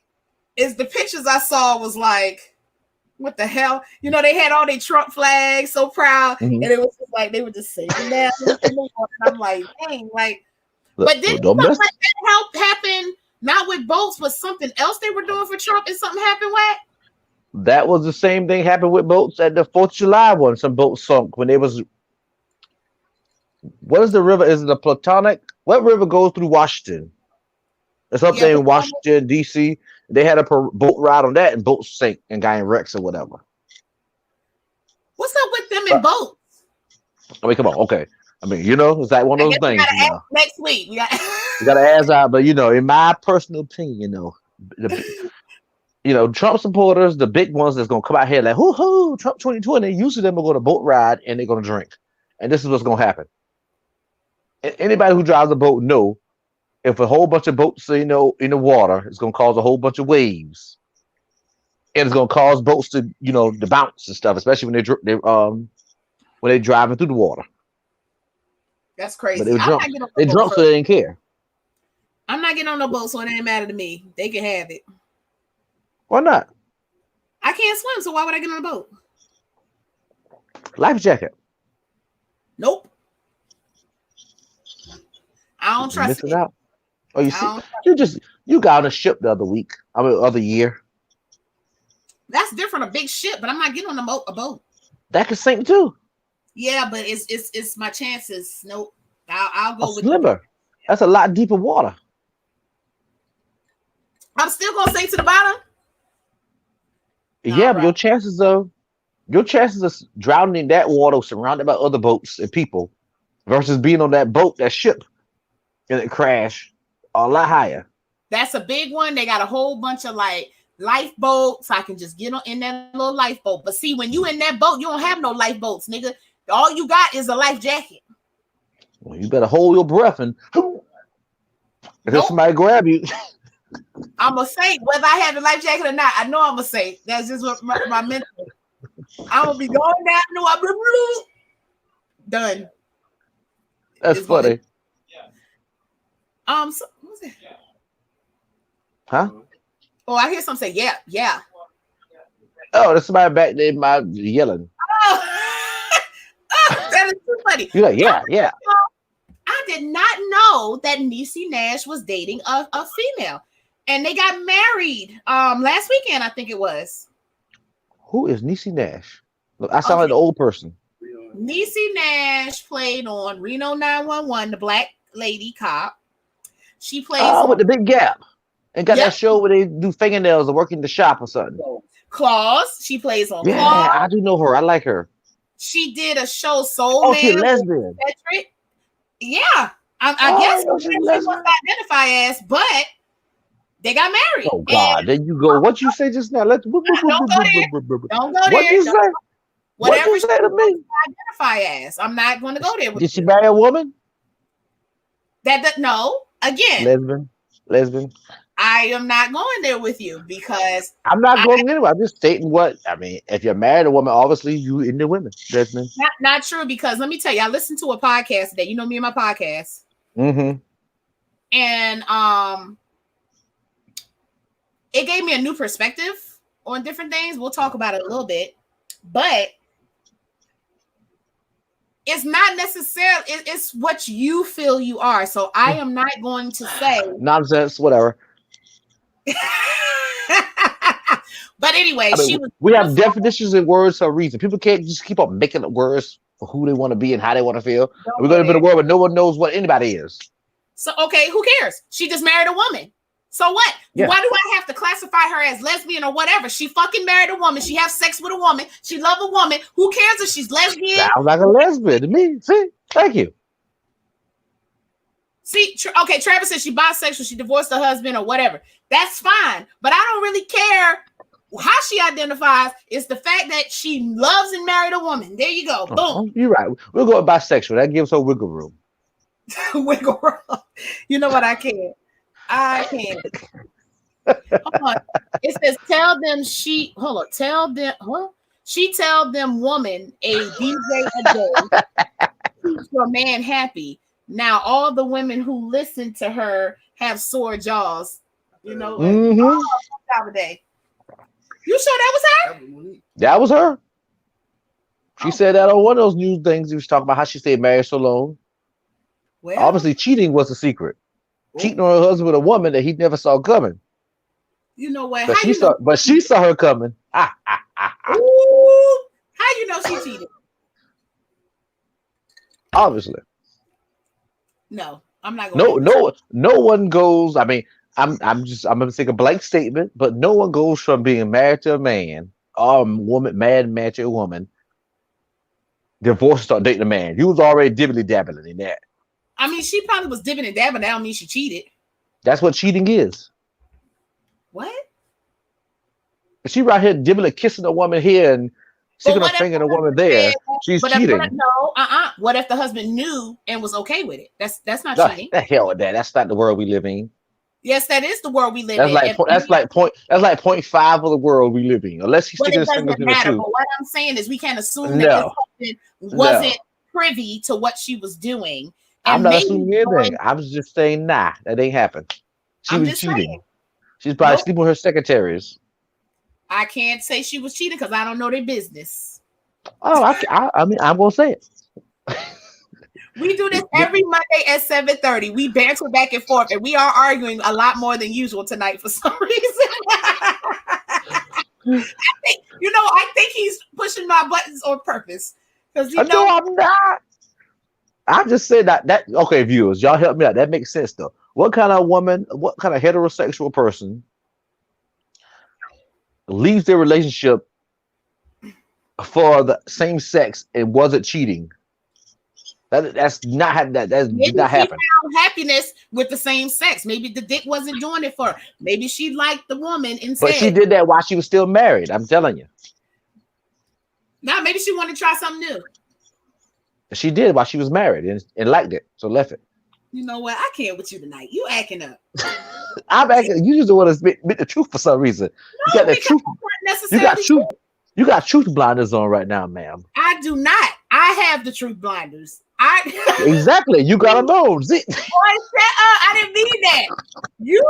is the pictures I saw was like, what the hell? They had all their Trump flags, so proud, and it was just like they were just sinking down in the water. And I'm like, dang, like. But didn't something like that happen? Not with boats, but something else they were doing for Trump, and something happened with? That was the same thing happened with boats at the 4th of July one. Some boats sunk when they was. What is the river? Is it the Platonic? What river goes through Washington? It's up there in Washington, D.C. They had a boat ride on that, and boats sank and got in wrecks or whatever. What's up with them in boats? I mean, come on, okay. I mean, it's like one of those things. Next week, you gotta ask out, but in my personal opinion, Trump supporters, the big ones that's gonna come out here like, hoo, Trump 2020. Usually, them are going to boat ride and they're gonna drink, and this is what's gonna happen. Anybody who drives a boat know if a whole bunch of boats in the water, it's gonna cause a whole bunch of waves, and it's gonna cause boats to to bounce and stuff, especially when they're driving through the water. That's crazy. But they drunk, so they didn't care. I'm not getting on no boat, so it ain't matter to me. They can have it. Why not? I can't swim, so why would I get on a boat? Life jacket. Nope. I don't trust it. Out. Oh, you got on a ship the other year. That's different, a big ship, but I'm not getting on a boat. That could sink too. Yeah, but it's my chances. Nope. I'll go with slimmer. That's a lot deeper water. I'm still gonna sink to the bottom. Yeah, but your chances of drowning in that water surrounded by other boats and people versus being on that boat, that ship, and it crash are a lot higher. That's a big one. They got a whole bunch of like lifeboats. I can just get on in that little lifeboat. But see, when you in that boat, you don't have no lifeboats, nigga. All you got is a life jacket. Well, you better hold your breath and if somebody grab you. I'm gonna say whether I have the life jacket or not. I know I'm gonna say that's just what my mental. I'm gonna be going down. No, I'm done. That's funny. So, what's that? Huh? Oh, I hear some say, yeah. Oh, there's somebody back there yelling. Oh, that is too funny. You're like, yeah. I did not know that Niecy Nash was dating a female, and they got married last weekend. I think it was. Who is Niecy Nash? Look, I sound like the old person. Niecy Nash played on Reno 911, the black lady cop. She plays with the big gap, and got that show where they do fingernails or work in the shop or something. Claus. She plays on. Yeah, Claus. I do know her. I like her. She did a show, Soul Man. She's lesbian. Yeah, I guess she wants to identify as, but they got married. Oh God! There you go. What you say just now? Let's don't go there. Don't go there. What you say? Whatever what you say to me? Identify as. I'm not going to go there. Did she marry a woman? No. Again, lesbian. I am not going there with you because I'm not going anywhere. I'm just stating what I mean. If you're married a woman, obviously you into women. Lesbian. Not true, because let me tell you, I listened to a podcast today. You know me and my podcast. Mm-hmm. And it gave me a new perspective on different things. We'll talk about it a little bit, but it's not necessarily, it's what you feel you are. So I am not going to say nonsense, whatever. But anyway, we have definitions and words for a reason. People can't just keep on making up words for who they want to be and how they want to feel. We're going to live in a world where no one knows what anybody is. So, okay, who cares? She just married a woman. So what? Yeah. Why do I have to classify her as lesbian or whatever? She fucking married a woman. She have sex with a woman. She love a woman. Who cares if she's lesbian? Sounds like a lesbian to me. See? Thank you. See, okay, Travis said she bisexual. She divorced her husband or whatever. That's fine. But I don't really care how she identifies. It's the fact that she loves and married a woman. There you go. Boom. You're right. We'll go with bisexual. That gives her wiggle room. Wiggle room. You know what? I can't. Hold on. It says, tell them she tell them woman a DJ a day keeps your man happy. Now all the women who listen to her have sore jaws. You know, like, day. You sure that was her? That was her. She said that on one of those news things. He was talking about how she stayed married so long. Well, obviously cheating was a secret. Cheating on her husband with a woman that he never saw coming. You know what? But she saw her coming. Ooh, how you know she cheated? Obviously. No, I'm not going. No one goes. I mean, I'm gonna take a blank statement, but no one goes from being married to a man or a woman, married to a woman, divorced, start dating a man. You was already dabbling in that. I mean, she probably was dibbing and dabbing. That don't mean she cheated. That's what cheating is. What? She right here dibbling, kissing a woman here and sticking her finger in a woman there. She's cheating. What if the husband knew and was okay with it? That's not cheating. The hell with that. That's not the world we live in. Yes, that is the world we live in. That's like 0.5 of the world we live in. Unless he's sticking his finger in the shoe. But what I'm saying is we can't assume that this husband wasn't privy to what she was doing. I'm not assuming anything. I was just saying, nah, that ain't happened. She was cheating. Saying. She's probably sleeping with her secretaries. I can't say she was cheating because I don't know their business. Oh, I mean, I'm gonna say it. We do this every Monday at 7:30. We banter back and forth, and we are arguing a lot more than usual tonight for some reason. I think he's pushing my buttons on purpose because No, I'm not. I just said that okay, viewers, y'all help me out. That makes sense though. What kind of woman, what kind of heterosexual person leaves their relationship for the same sex and wasn't cheating? That's not that. That's Maybe did not she happen. found happiness with the same sex. Maybe the dick wasn't doing it for her. Maybe she liked the woman and But she said, did that while she was still married. I'm telling you. "Now maybe she wanted to try something new." She did while she was married and liked it, so left it. You know what? I can't with you tonight. You acting up. I'm acting. You just want to admit the truth for some reason. You No, got that because truth. that's not You necessarily got truth. true. You got truth blinders on right now, ma'am. I do not. I have the truth blinders. Exactly. You got them on. See? Boy, shut up. I didn't mean that. You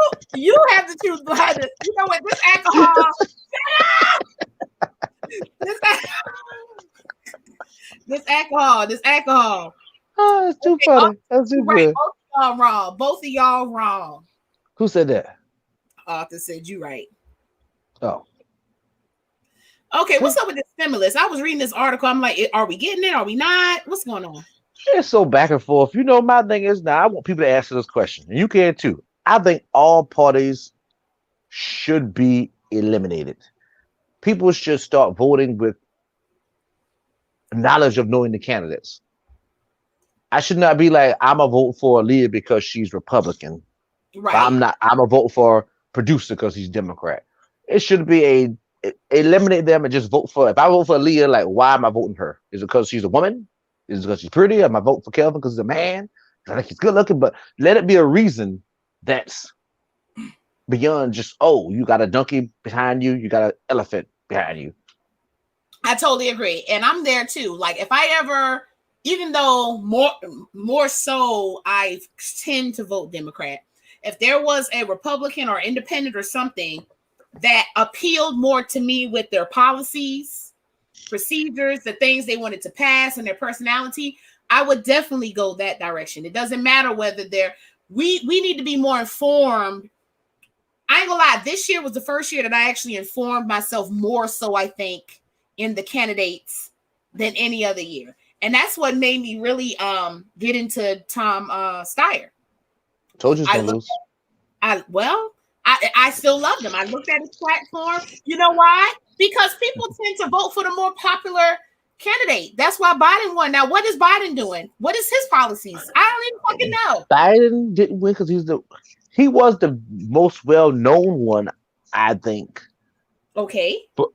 have the truth blinders. You know what? This alcohol. This alcohol. Oh, it's too Okay, funny. That's too right. good. Both of y'all wrong. Both of y'all wrong. Who said that? Arthur said you right. Oh. Okay, what's up with this stimulus? I was reading this article. I'm like, are we getting it? Are we not? What's going on? It's so back and forth. You know, my thing is now I want people to answer this question. And you can too. I think all parties should be eliminated. People should start voting with knowledge of knowing the candidates. I should not be like, I'm a vote for Aaliyah because she's Republican. Right. I'm a vote for producer because he's Democrat. It should be eliminate them and just vote for. If I vote for Aaliyah, like, why am I voting her? Is it because she's a woman? Is it because she's pretty? Am I voting for Kelvin because he's a man? I think he's good looking, but let it be a reason that's beyond just, oh, you got a donkey behind you, you got an elephant behind you. I totally agree. And I'm there too. Like if I ever, even though more so I tend to vote Democrat, if there was a Republican or independent or something that appealed more to me with their policies, procedures, the things they wanted to pass and their personality, I would definitely go that direction. It doesn't matter whether we need to be more informed. I ain't gonna lie, this year was the first year that I actually informed myself more so, I think, in the candidates than any other year. And that's what made me really get into Tom Steyer. Told you it's gonna lose. I still loved him. I looked at his platform. You know why? Because people tend to vote for the more popular candidate. That's why Biden won. Now, what is Biden doing? What is his policies? I don't even fucking know. Biden didn't win because he was the most well-known one, I think. Okay. But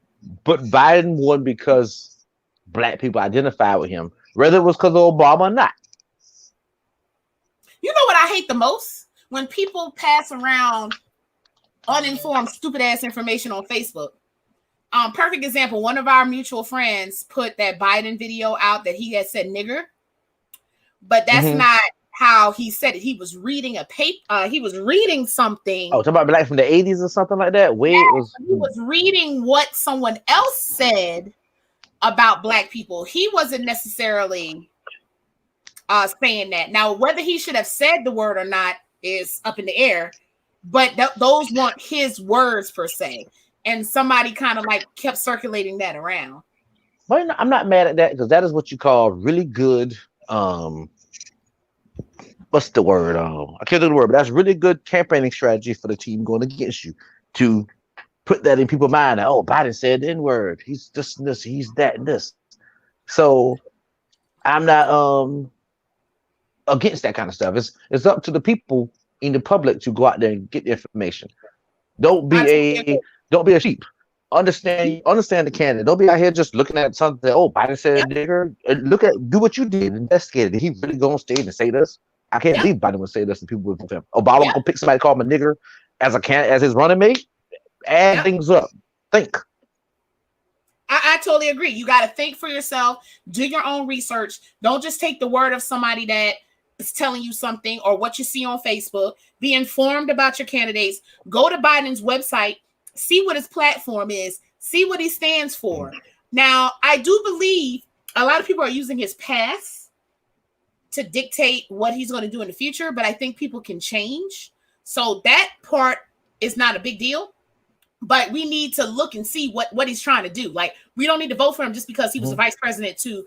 Biden won because Black people identify with him, whether it was because of Obama or not. You know what I hate the most? When people pass around uninformed, stupid-ass information on Facebook. Perfect example. One of our mutual friends put that Biden video out that he had said nigger, but that's not how he said it. He was reading a paper. He was reading something. Oh, talking about Black from the 80s or something like that. He was reading what someone else said about Black people. He wasn't necessarily saying that. Now, whether he should have said the word or not is up in the air, but those weren't his words per se. And somebody kind of like kept circulating that around. Well, I'm not mad at that because that is what you call really good. What's the word? I can't think of the word, but that's really good campaigning strategy for the team going against you to put that in people's mind. That, oh, Biden said the N-word. He's this and this. He's that and this. So I'm not against that kind of stuff. It's up to the people in the public to go out there and get the information. Don't be a sheep. Understand the candidate. Don't be out here just looking at something. Oh, Biden said nigger. Do what you did. Investigate it. Did he really go on stage and say this? I can't believe Biden would say this and people would vote for him. Obama gonna pick somebody called him a nigger as his running mate. Add things up. Think. I totally agree. You got to think for yourself. Do your own research. Don't just take the word of somebody that is telling you something or what you see on Facebook. Be informed about your candidates. Go to Biden's website. See what his platform is. See what he stands for. Now, I do believe a lot of people are using his past to dictate what he's going to do in the future, but I think people can change. So that part is not a big deal. But we need to look and see what he's trying to do. Like, we don't need to vote for him just because he was a vice president to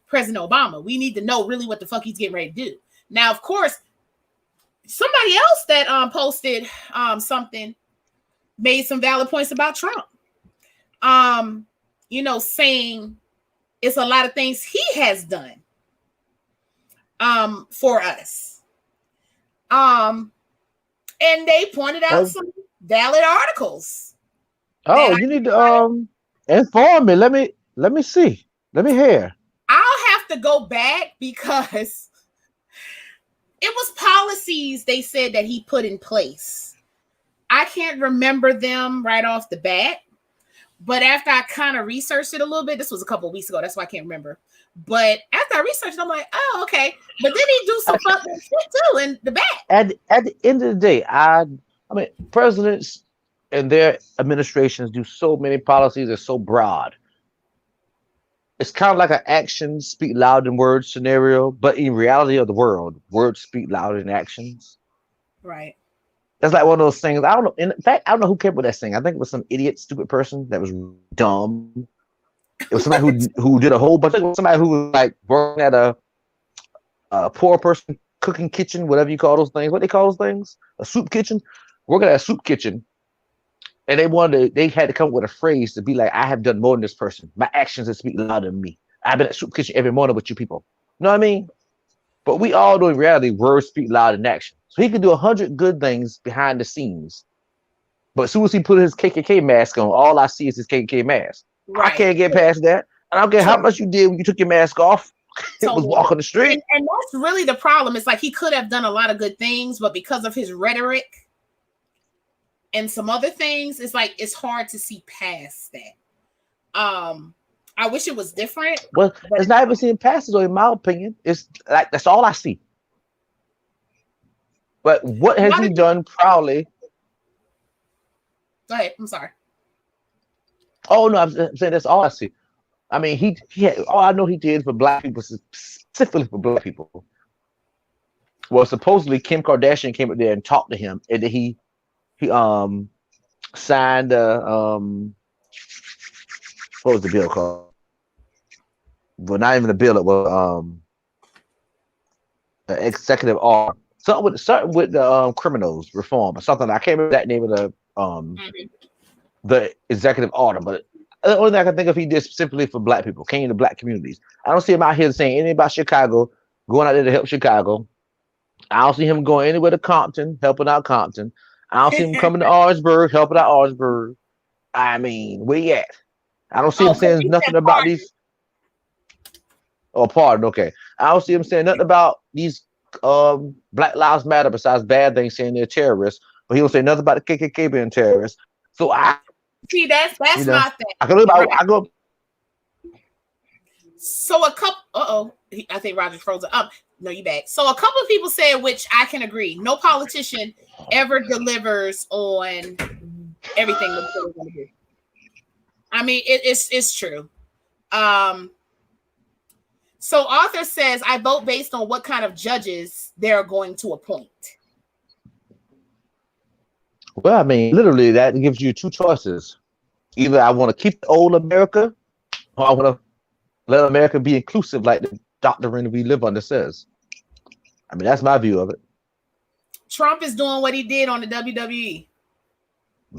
President Obama. We need to know really what the fuck he's getting ready to do. Now, of course, somebody else that posted something made some valid points about Trump. Saying it's a lot of things he has done for us. And they pointed out some valid articles. You need to inform me. Let me see. Let me hear. I'll have to go back because it was policies they said that he put in place. I can't remember them right off the bat, but after I kind of researched it a little bit, this was a couple of weeks ago, that's why I can't remember. But after I researched it, I'm like, oh, okay. But then he do some fucking shit too in the back. At the end of the day, I mean, presidents and their administrations do so many policies that are so broad. It's kind of like an actions speak louder than words scenario, but in reality of the world, words speak louder than actions. Right. That's like one of those things. I don't know. In fact, I don't know who came up with that thing. I think it was some idiot, stupid person that was dumb. It was somebody who did a whole bunch of somebody who was like working at a poor person cooking kitchen, whatever you call those things. What they call those things? A soup kitchen. Working at a soup kitchen. And they had to come up with a phrase to be like, I have done more than this person. My actions that speak louder than me. I've been at soup kitchen every morning with you people. You know what I mean? But we all know in reality, words speak louder than action. So he could do 100 good things behind the scenes. But as soon as he put his KKK mask on, all I see is his KKK mask. Right. I can't get past that. I don't care how much you did when you took your mask off. It was walking the street. And that's really the problem. It's like he could have done a lot of good things, but because of his rhetoric and some other things, it's like it's hard to see past that. I wish it was different. Well, it's not even seeing past it, in my opinion. It's like that's all I see. But what has he done proudly? Go ahead. I'm sorry. Oh no, I'm saying that's all I see. I mean, he had, all I know he did for black people, specifically for black people. Well, supposedly Kim Kardashian came up there and talked to him, and then he signed what was the bill called? Well, not even a bill. It was an executive order, something with the criminals reform or something. I can't remember that name of the executive order, but the only thing I can think of he did specifically for black people, came to black communities. I don't see him out here saying anything about Chicago, going out there to help Chicago. I don't see him going anywhere to Compton, helping out Compton. I don't see him coming to Orangeburg, helping out Orangeburg. I mean, where you at? I don't see him saying nothing about these. Oh, pardon. Okay. I don't see him saying nothing about these Black Lives Matter besides bad things, saying they're terrorists. But he don't say nothing about the KKK being terrorists. So I see that's my thing. I go. So a couple. I think Roger frozen up. No, you back. So a couple of people said, which I can agree. No politician ever delivers on everything that they're going to do. I mean, it's true. So Arthur says, I vote based on what kind of judges they're going to appoint. Well, I mean, literally, that gives you two choices. Either I want to keep the old America, or I want to let America be inclusive, like the doctrine we live under says. I mean, that's my view of it. Trump is doing what he did on the WWE.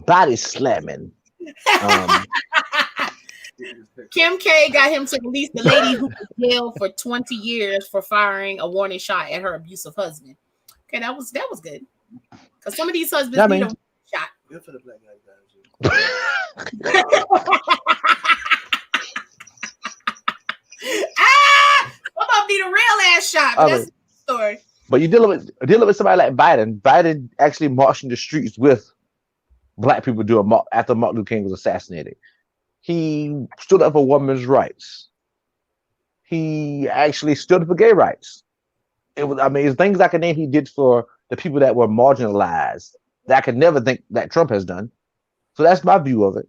Body slamming. Kim K got him to release the lady who was jailed for 20 years for firing a warning shot at her abusive husband. Okay, that was good. Because some of these husbands need a shot. Good for the black guys. I'm gonna need a real ass shot, but that's the story. But you're dealing with somebody like Biden. Biden actually marched in the streets with black people after Martin Luther King was assassinated. He stood up for women's rights. He actually stood up for gay rights. It's things I can name he did for the people that were marginalized that I could never think that Trump has done. So that's my view of it.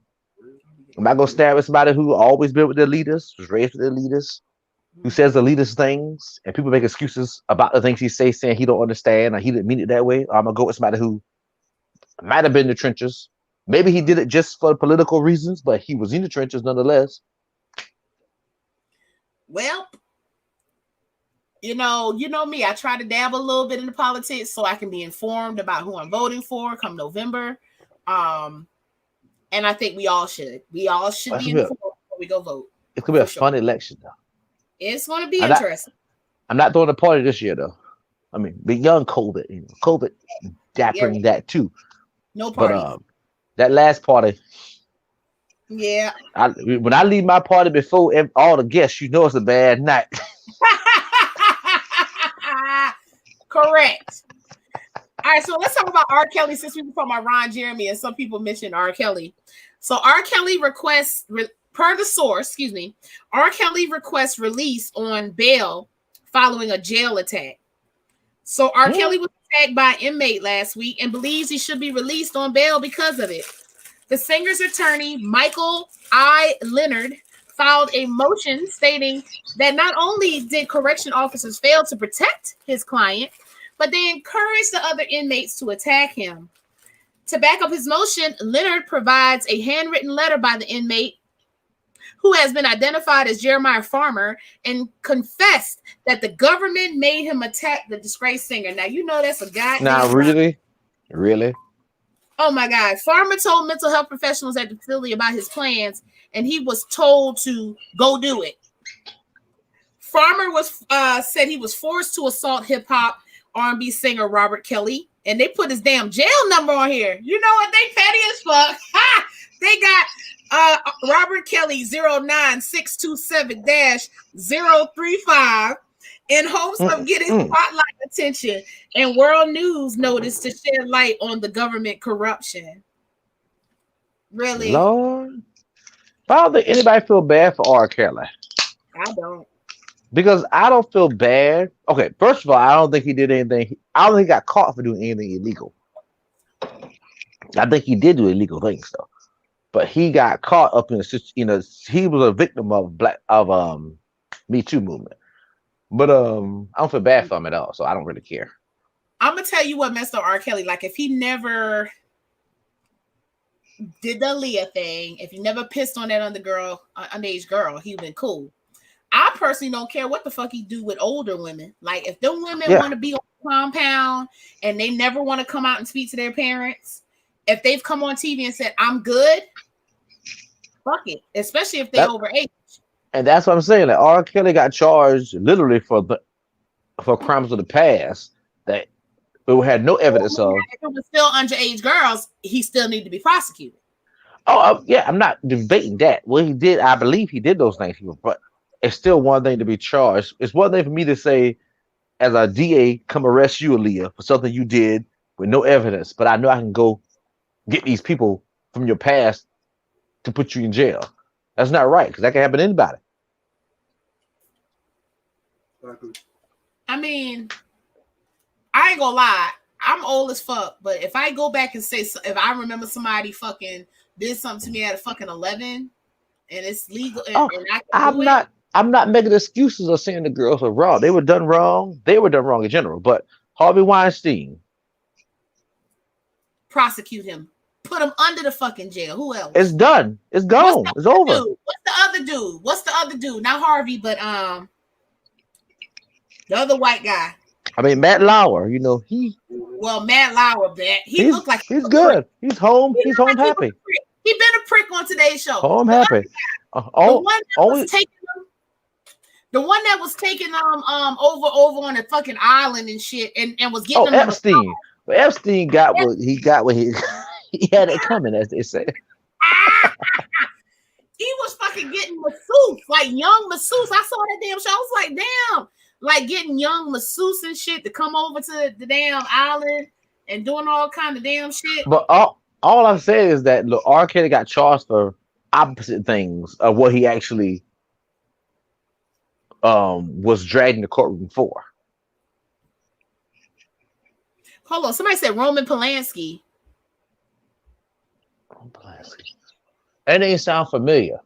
I'm not gonna stand with somebody who always been with their leaders, was raised with their leaders, who says the leaders things, and people make excuses about the things he says, saying he don't understand or he didn't mean it that way. I'm gonna go with somebody who might have been in the trenches. Maybe he did it just for political reasons, but he was in the trenches nonetheless. Well, you know me. I try to dabble a little bit in the politics so I can be informed about who I'm voting for come November. And I think we all should. We all should be informed before we go vote. It's gonna be a fun election, though. It's gonna be interesting. I'm not throwing a party this year though. I mean, beyond COVID, COVID Yeah, dappering that too. no But parties. that last party, Yeah. when I leave my party before all the guests, it's a bad night. Correct. All right, so let's talk about R. Kelly since we were talking about Ron Jeremy and some people mentioned R. Kelly. So R. Kelly requests, per the source, R. Kelly requests release on bail following a jail attack. So R. Kelly was attacked by an inmate last week and believes he should be released on bail because of it. The singer's attorney, Michael I. Leonard, filed a motion stating that not only did correction officers fail to protect his client, but they encouraged the other inmates to attack him. To back up his motion, Leonard provides a handwritten letter by the inmate who has been identified as Jeremiah Farmer and confessed that the government made him attack the disgraced singer. Now, that's a goddamn. Now, really? Really? Oh, my God. Farmer told mental health professionals at the facility about his plans, and he was told to go do it. Farmer said he was forced to assault hip-hop R&B singer Robert Kelly, and they put his damn jail number on here. You know what? They petty as fuck. Ha! They got Robert Kelly 09627-035 in hopes of getting spotlight attention and world news notice to shed light on the government corruption. Really? Lord. I don't think anybody feel bad for R. Kelly. I don't. Because I don't feel bad. Okay, first of all, I don't think he did anything. I don't think he got caught for doing anything illegal. I think he did do illegal things though. But he got caught up in he was a victim of Me Too movement. But I don't feel bad for him at all, so I don't really care. I'm gonna tell you what messed up R. Kelly. Like if he never did the Aaliyah thing, if he never pissed on that underage girl, he'd been cool. I personally don't care what the fuck he do with older women. Like if them women want to be on the compound and they never want to come out and speak to their parents, if they've come on TV and said, I'm good, fuck it. Especially if they overage. And that's what I'm saying. Like R. Kelly got charged literally for crimes of the past that we had no evidence of. If it was still underage girls, he still need to be prosecuted. Oh, yeah, I'm not debating that. Well, he did. I believe he did those things. But it's still one thing to be charged. It's one thing for me to say, as a DA, come arrest you, Aaliyah, for something you did with no evidence. But I know I can go get these people from your past to put you in jail. That's not right, because that can happen to anybody. I mean, I ain't gonna lie. I'm old as fuck, but if I go back and say, if I remember somebody fucking did something to me at a fucking 11 and it's legal, and I'm not making excuses or saying the girls are wrong. They were done wrong. They were done wrong in general. But Harvey Weinstein, prosecute him. Put him under the fucking jail. Who else? It's done. It's gone. It's over. What's the other dude? Not Harvey, but the other white guy. I mean, Matt Lauer. Matt Lauer, he looked like he's good. He's home. He's home happy. He been a prick on today's show. Home happy. The one that was taking over on a fucking island and shit, and was getting Epstein. Well, Epstein got what he he had it coming, as they say. He was fucking getting masseuse, like young masseuse. I saw that damn show. I was like, damn, like getting young masseuse and shit to come over to the damn island and doing all kind of damn shit. But all I'm saying is that look, R. Kelly got charged for opposite things of what he actually was dragged in the courtroom for. Hold on, somebody said Roman Polanski. That ain't sound familiar.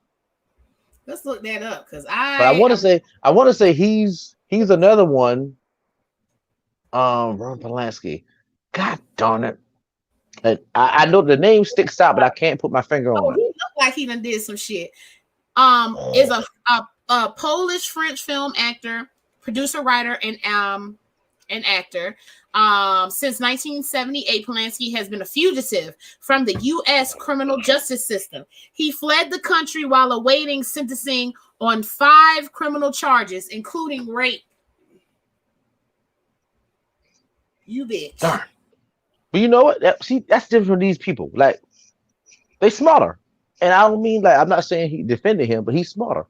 Let's look that up because But I want to say he's another one. Roman Polanski. God darn it! And I know the name sticks out, but I can't put my finger on it. He looked like he done did some shit. Is a Polish French film actor, producer, writer, and actor. Since 1978, Polanski has been a fugitive from the U.S. criminal justice system. He fled the country while awaiting sentencing on 5 criminal charges, including rape. You bitch. Darn. But you know what? See, that's different from these people. Like, they smarter. And I don't mean, like, I'm not saying he defended him, but he's smarter.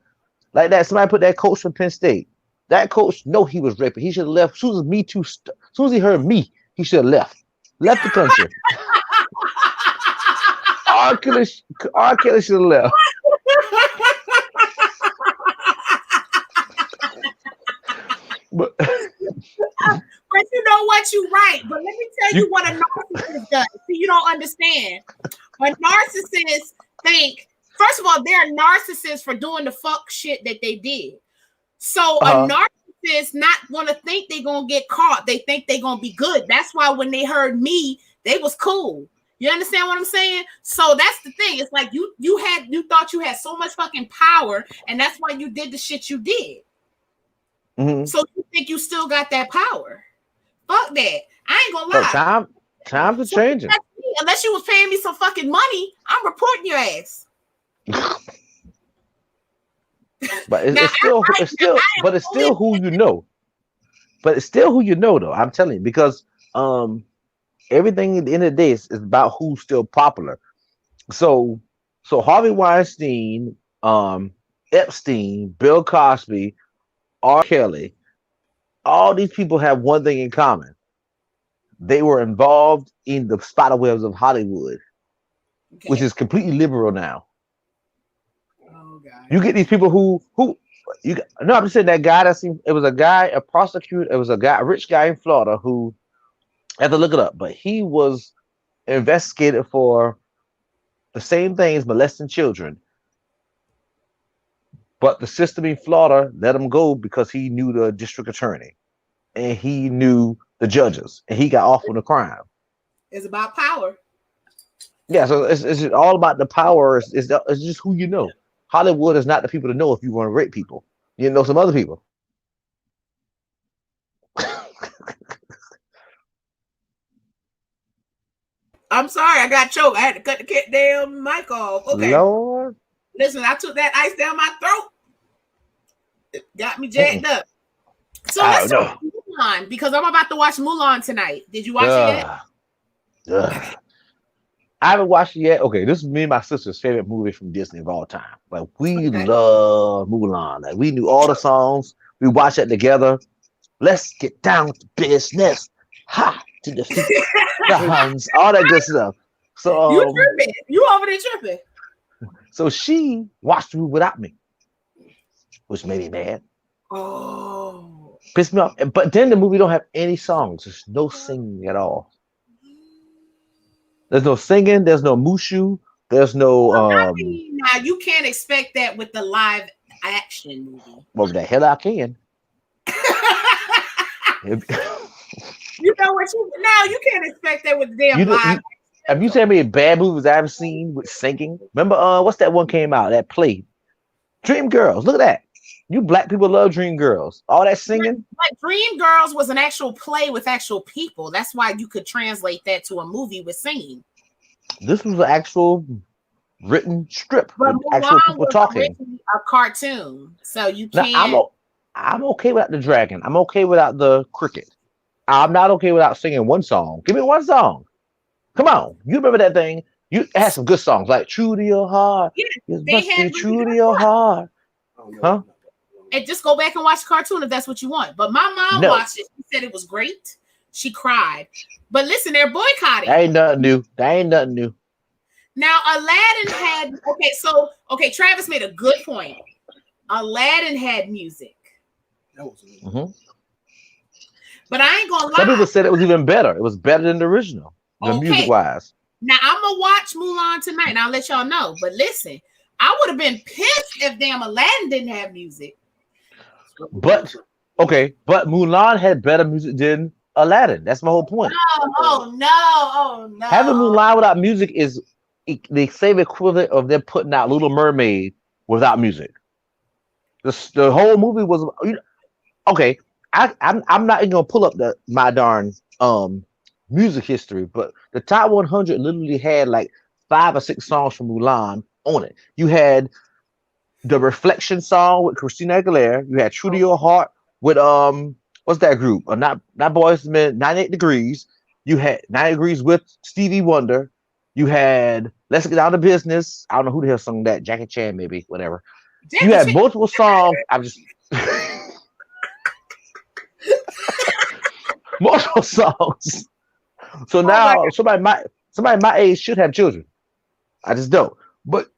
Like that, somebody put that coach from Penn State. That coach, no, he was raping. He should have left. As soon as Me Too, as soon as he heard me, he should have left the country. R. Kelly should have left. But you know what? You're right. But let me tell you what a narcissist does. See, you don't understand. When narcissists think, first of all, they're narcissists for doing the fuck shit that they did. So a narcissist not gonna think they're gonna get caught. They think they're gonna be good. That's why when they heard me, they was cool. You understand what I'm saying? So that's the thing. It's like you thought you had so much fucking power, and that's why you did the shit you did. Mm-hmm. So you think you still got that power? Fuck that. I ain't gonna lie. Times are changing. Unless you was paying me some fucking money, I'm reporting your ass. But it's still who you know. But it's still who you know, though. I'm telling you, because everything at the end of the day is about who's still popular. So Harvey Weinstein, Epstein, Bill Cosby, R. Kelly, all these people have one thing in common. They were involved in the spiderwebs of Hollywood, which is completely liberal now. Oh, God. You get these people who I'm just saying that guy it was a guy, a prosecutor, it was a rich guy in Florida who, I have to look it up, but he was investigated for the same things, molesting children. But the system in Florida let him go because he knew the district attorney and he knew the judges, and he got off on the crime. It's about power. Yeah, so it's all about the power. It's just who you know. Hollywood is not the people to know if you want to rape people. You know some other people. I'm sorry, I got choked. I had to cut the damn mic off. Okay. Lord. Listen, I took that ice down my throat. It got me jacked up. So let's talk Mulan, because I'm about to watch Mulan tonight. Did you watch it yet? I haven't watched it yet. Okay, this is me and my sister's favorite movie from Disney of all time. Like, we love Mulan. Like, we knew all the songs. We watched it together. Let's get down to business. Ha! To defeat the Huns. All that good stuff. So you tripping. You over there tripping. So she watched the movie without me, which made me mad. Oh. Pissed me off. But then the movie don't have any songs. There's no singing at all. There's no singing. There's no Mushu. There's no. Now you can't expect that with the live action movie. Well, the hell I can. You know what? You can't expect that with the damn live. Have you seen me bad movies I've seen with singing? Remember, what's that one came out? That play, Dream Girls. Look at that. You black people love Dream Girls. All that singing. But Dream Girls was an actual play with actual people. That's why you could translate that to a movie with singing. This was an actual written strip with actual people talking. A cartoon, so you can't. Now, I'm okay without the dragon. I'm okay without the cricket. I'm not okay without singing one song. Give me one song. Come on, you remember that thing? It had some good songs like "True to Your Heart." Yeah, it must be true to your heart. Huh? And just go back and watch the cartoon if that's what you want. But my mom watched it. She said it was great. She cried. But listen, they're boycotting. That ain't nothing new. Now, Aladdin had Travis made a good point. Aladdin had music. Mm-hmm. But I ain't gonna lie. Some people said it was even better. It was better than the original, music wise. Now I'm gonna watch Mulan tonight, and I'll let y'all know. But listen, I would have been pissed if damn Aladdin didn't have music. But Mulan had better music than Aladdin. That's my whole point. Oh no! Having Mulan without music is the same equivalent of them putting out Little Mermaid without music. The whole movie was okay. I'm not even gonna pull up my darn music history, but the top 100 literally had like 5 or 6 songs from Mulan on it. You had the Reflection song with Christina Aguilera. You had True to Your Heart with what's what's that group? Not Boys to Men, 98 Degrees. You had 90 Degrees with Stevie Wonder. You had Let's Get Out of Business. I don't know who the hell sung that. Jackie Chan, maybe, whatever. Jackie You had Chan. multiple songs. I'm just multiple songs. So now somebody my age should have children. I just don't. But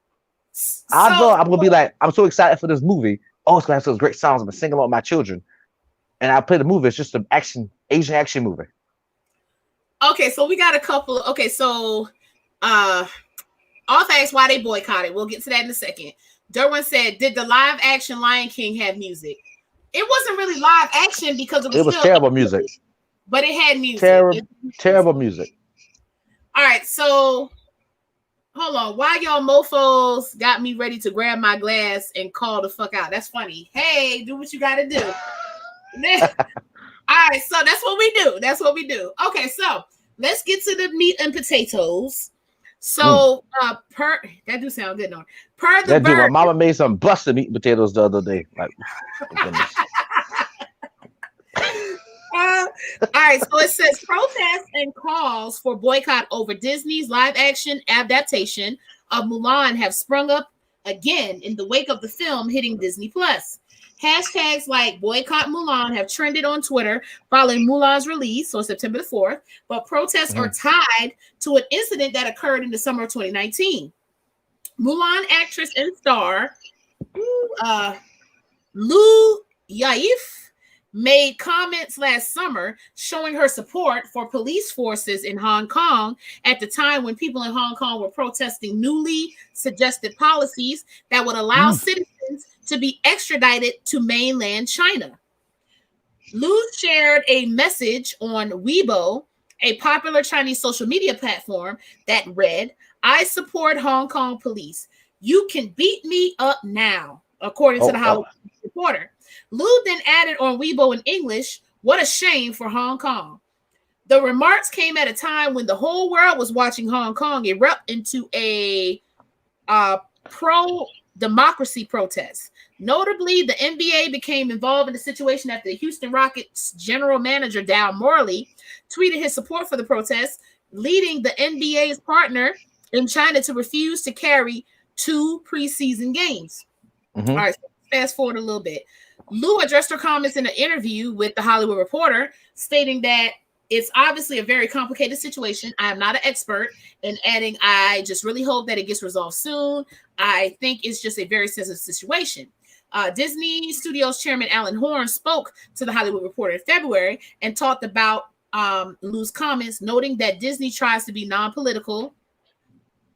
I know I'm gonna be like, I'm so excited for this movie. Oh, it's gonna have some great songs. I'm gonna sing along with my children. And I play the movie. It's just an Asian action movie. Okay, so we got a couple. Okay, so author asked why they boycotted. We'll get to that in a second. Derwin said, did the live action Lion King have music? It wasn't really live action because it was terrible music. But it had music. Terrible music. All right, so hold on. Why y'all mofos got me ready to grab my glass and call the fuck out? That's funny. Hey, do what you gotta do. All right, so that's what we do. That's what we do. Okay, so let's get to the meat and potatoes. So that do sound good, no? Per the my mama made some busted meat and potatoes the other day. Like, all right, so it says protests and calls for boycott over Disney's live action adaptation of Mulan have sprung up again in the wake of the film hitting Disney Plus. Hashtags like boycott Mulan have trended on Twitter following Mulan's release on September the 4th, but protests are tied to an incident that occurred in the summer of 2019. Mulan actress and star Lu Yaif made comments last summer showing her support for police forces in Hong Kong at the time when people in Hong Kong were protesting newly suggested policies that would allow citizens to be extradited to mainland China. Lu shared a message on Weibo, a popular Chinese social media platform, that read, I support Hong Kong police. You can beat me up now, according to the Hollywood Reporter. Lu then added on Weibo in English, what a shame for Hong Kong. The remarks came at a time when the whole world was watching Hong Kong erupt into a pro-democracy protest. Notably, the NBA became involved in the situation after the Houston Rockets general manager, Daryl Morey, tweeted his support for the protest, leading the NBA's partner in China to refuse to carry 2 preseason games. All right, so fast forward a little bit. Lu addressed her comments in an interview with the Hollywood Reporter, stating that it's obviously a very complicated situation. I am not an expert, and adding, I just really hope that it gets resolved soon. I think it's just a very sensitive situation. Disney Studios chairman Alan Horn spoke to the Hollywood Reporter in February and talked about Lu's comments, noting that Disney tries to be non-political,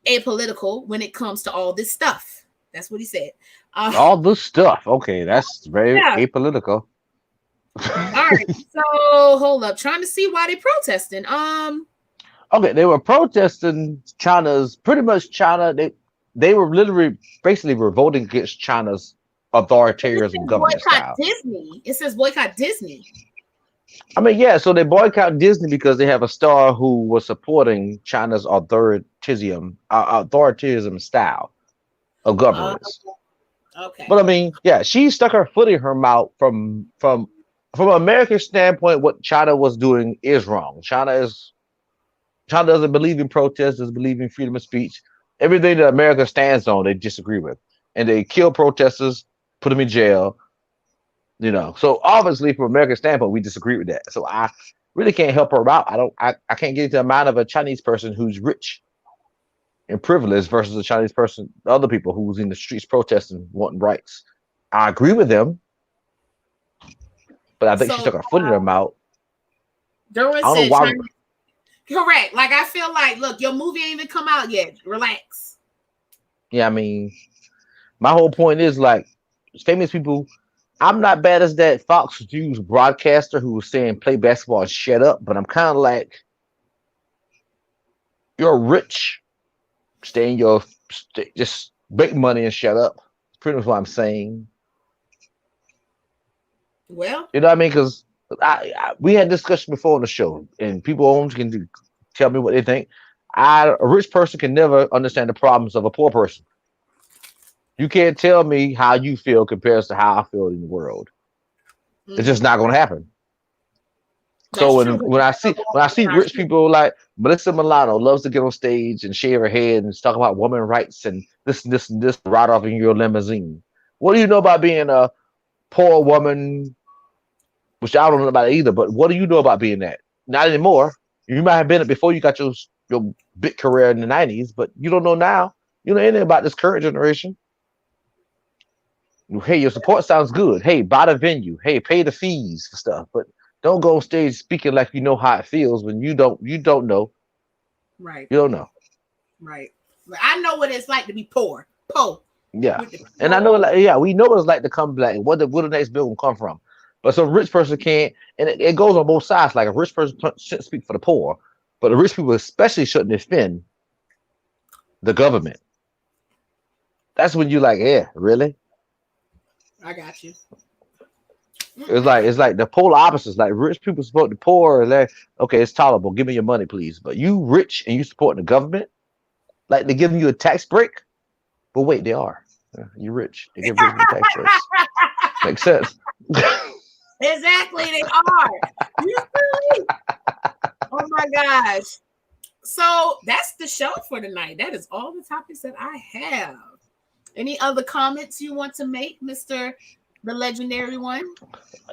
apolitical when it comes to all this stuff. That's what he said. All this stuff. Okay, that's very apolitical. All right, so hold up. Trying to see why they protesting. Okay, they were protesting pretty much China. They were literally basically revolting against China's authoritarianism government style. Disney. It says boycott Disney. I mean, yeah, so they boycott Disney because they have a star who was supporting China's authoritarianism style of governance. Okay. But I mean, yeah, she stuck her foot in her mouth from an American standpoint. What China was doing is wrong. China doesn't believe in protest, doesn't believe in freedom of speech. Everything that America stands on, they disagree with, and they kill protesters, put them in jail. You know, so obviously from American standpoint, we disagree with that. So I really can't help her out. I can't get into the mind of a Chinese person who's rich and privileged versus a Chinese person, other people who's in the streets protesting, wanting rights. I agree with them, but I think she stuck her foot in her mouth. Derwin said, why. Correct. Like, I feel like, look, your movie ain't even come out yet. Relax. Yeah, I mean, my whole point is, like, famous people. I'm not bad as that Fox News broadcaster who was saying play basketball and shut up, but I'm kind of like, you're rich, just make money and shut up. That's pretty much what I'm saying. Well, you know what I mean? Because we had discussion before on the show, and people can tell me what they think. A rich person can never understand the problems of a poor person. You can't tell me how you feel compares to how I feel in the world. It's just not going to happen. So when I see rich people like Melissa Milano loves to get on stage and shave her head and talk about woman rights and this right off in your limousine. What do you know about being a poor woman? Which I don't know about it either. But what do you know about being that? Not anymore. You might have been it before you got your big career in the 90s, but you don't know now. You don't know anything about this current generation. Hey, your support sounds good. Hey, buy the venue. Hey, pay the fees for stuff. But don't go on stage speaking like you know how it feels when you don't know. Right. You don't know. Right. I know what it's like to be poor. Poor. Yeah. And I know, like, we know what it's like to come black. Where the next bill will come from. But some rich person can't, and it goes on both sides. Like a rich person shouldn't speak for the poor, but the rich people especially shouldn't defend the government. That's when you like, yeah, really? I got you. It's like the polar opposites. Like rich people support the poor. Like, okay, it's tolerable. Give me your money, please. But you rich and you support the government, like they're giving you a tax break. But wait, they are. You're rich. They give rich people tax breaks. Makes sense. Exactly, they are. Oh my gosh. So that's the show for tonight. That is all the topics that I have. Any other comments you want to make, Mr. the legendary one?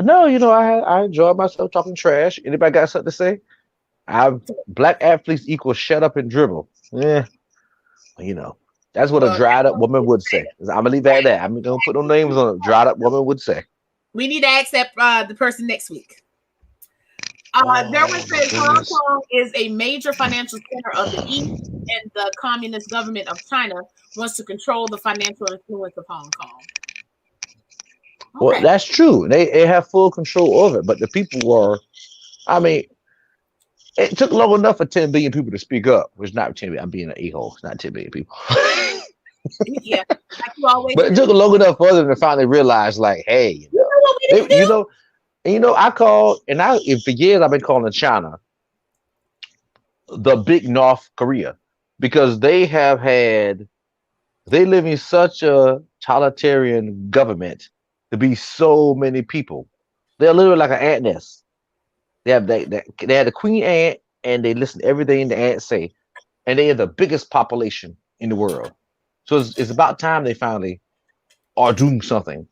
No, I enjoy myself talking trash. Anybody got something to say? Black athletes equal shut up and dribble. Yeah. That's what a dried up woman would say. I'm gonna leave that at that. I'm gonna put no names on it. Dried up woman would say. We need to accept the person next week. Derwin says Hong Kong is a major financial center of the East, and the Communist government of China wants to control the financial influence of Hong Kong. Okay. Well, that's true. They have full control over it, but the people were, it took long enough for 10 billion people to speak up. Which not 10 billion. I'm being an a-hole. It's not 10 billion people. Yeah, like you always but it took long enough for them to finally realize, like, hey, I call, and for years I've been calling China the big North Korea because they live in such a totalitarian government to be so many people. They're literally like an ant nest. They have the queen ant, and they listen to everything the ants say, and they are the biggest population in the world. So it's about time they finally are doing something.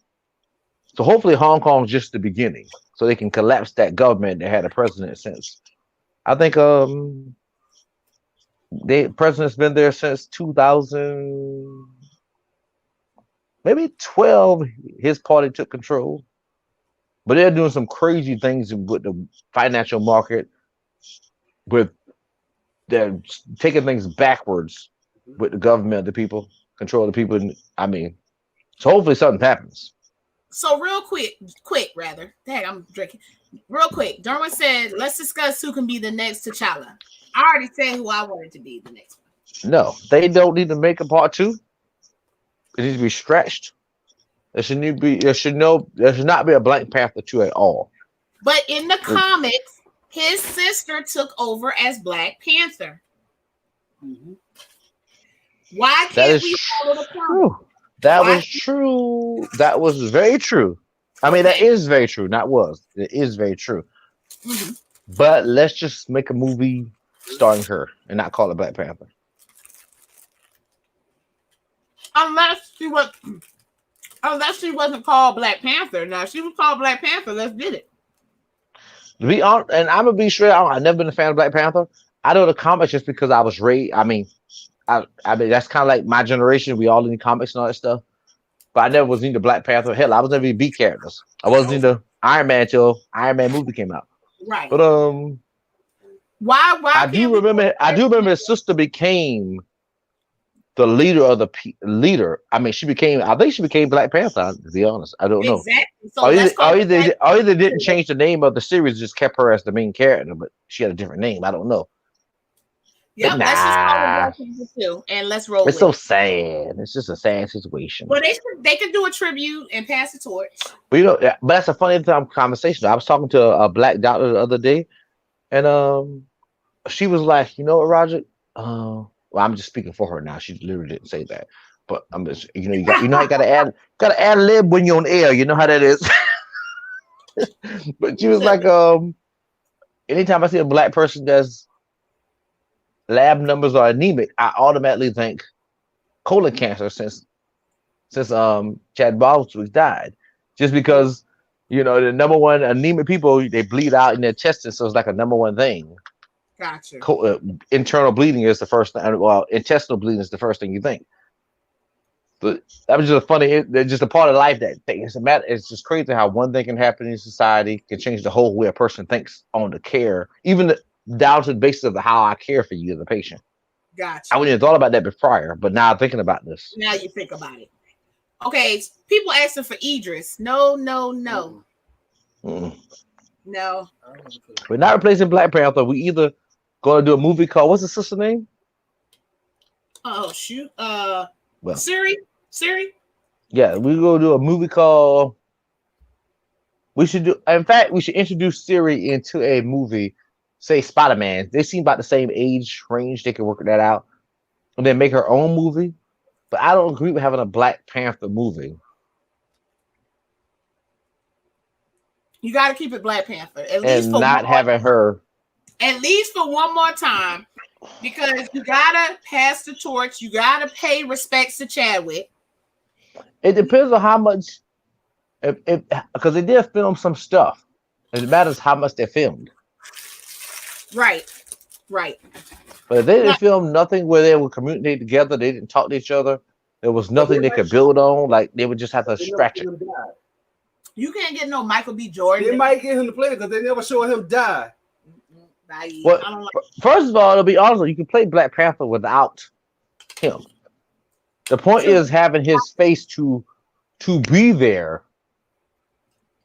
So hopefully Hong Kong's just the beginning, so they can collapse that government that had a president since. I think the president's been there since 2000, maybe 12. His party took control, but they're doing some crazy things with the financial market. They're taking things backwards with the government, the people, control the people. So hopefully something happens. So real quick, rather. Dang, I'm drinking. Real quick, Darwin said, let's discuss who can be the next T'Challa. I already said who I wanted to be the next one. No, they don't need to make a part 2. It needs to be stretched. There should not be a Black Panther 2 at all. But in the comics, his sister took over as Black Panther. Mm-hmm. Why can't we follow the comics? That was true. That was very true. That is very true. Not was. It is very true. Mm-hmm. But let's just make a movie starring her and not call it Black Panther. Unless she wasn't called Black Panther. Now, if she was called Black Panther, let's get it. To be honest, and I'm gonna be straight. I've never been a fan of Black Panther. I know the comics just because I was raised. That's kind of like my generation. We all in the comics and all that stuff. But I never was into Black Panther. Hell, I was never into B characters. I wasn't into Iron Man till Iron Man movie came out. Right. But why? I do remember his sister became the leader of the leader. I think she became Black Panther. To be honest, I don't know. Exactly. So either didn't change the name of the series, just kept her as the main character, but she had a different name. I don't know. Yeah, let's just call it Black Panther 2 and let's roll. It's so sad. It's just a sad situation. Well, they could do a tribute and pass the torch. But but that's a funny conversation. I was talking to a Black doctor the other day, and she was like, "You know what, Roger? Well, I'm just speaking for her now. She literally didn't say that, but I'm just, you gotta add lib when you're on air. You know how that is." But she was like, anytime I see a black person that's lab numbers are anemic, I automatically think colon cancer since Chad Boswick died. Just because, the number one anemic people, they bleed out in their intestines, so it's like a number one thing. Gotcha. Internal bleeding is the first thing. Well, intestinal bleeding is the first thing you think. But that was just just a part of life that thing. It's just crazy how one thing can happen in society can change the whole way a person thinks on the care, even down to the basis of how I care for you as a patient. Gotcha. I wouldn't have thought about that prior, but now thinking about this. Now you think about it. Okay, people asking for Idris. No. Mm. No. We're not replacing Black Panther. We either going to do a movie called, what's the sister name? Oh, shoot. Well, Siri? Yeah, we're going to do a movie called, we should introduce Siri into a movie, say Spider-Man. They seem about the same age range. They can work that out. And then make her own movie. But I don't agree with having a Black Panther movie. You got to keep it Black Panther. And not having her. At least for one more time. Because you got to pass the torch. You got to pay respects to Chadwick. It depends on how much. Because they did film some stuff. It matters how much they filmed. Right. But if they didn't film nothing where they would communicate together, they didn't talk to each other, there was nothing they could build on, like they would just have to scratch it. You can't get no Michael B. Jordan. They might get him to play because they never show him die. Well, first of all, to be honest, you can play Black Panther without him. The point is having his face to be there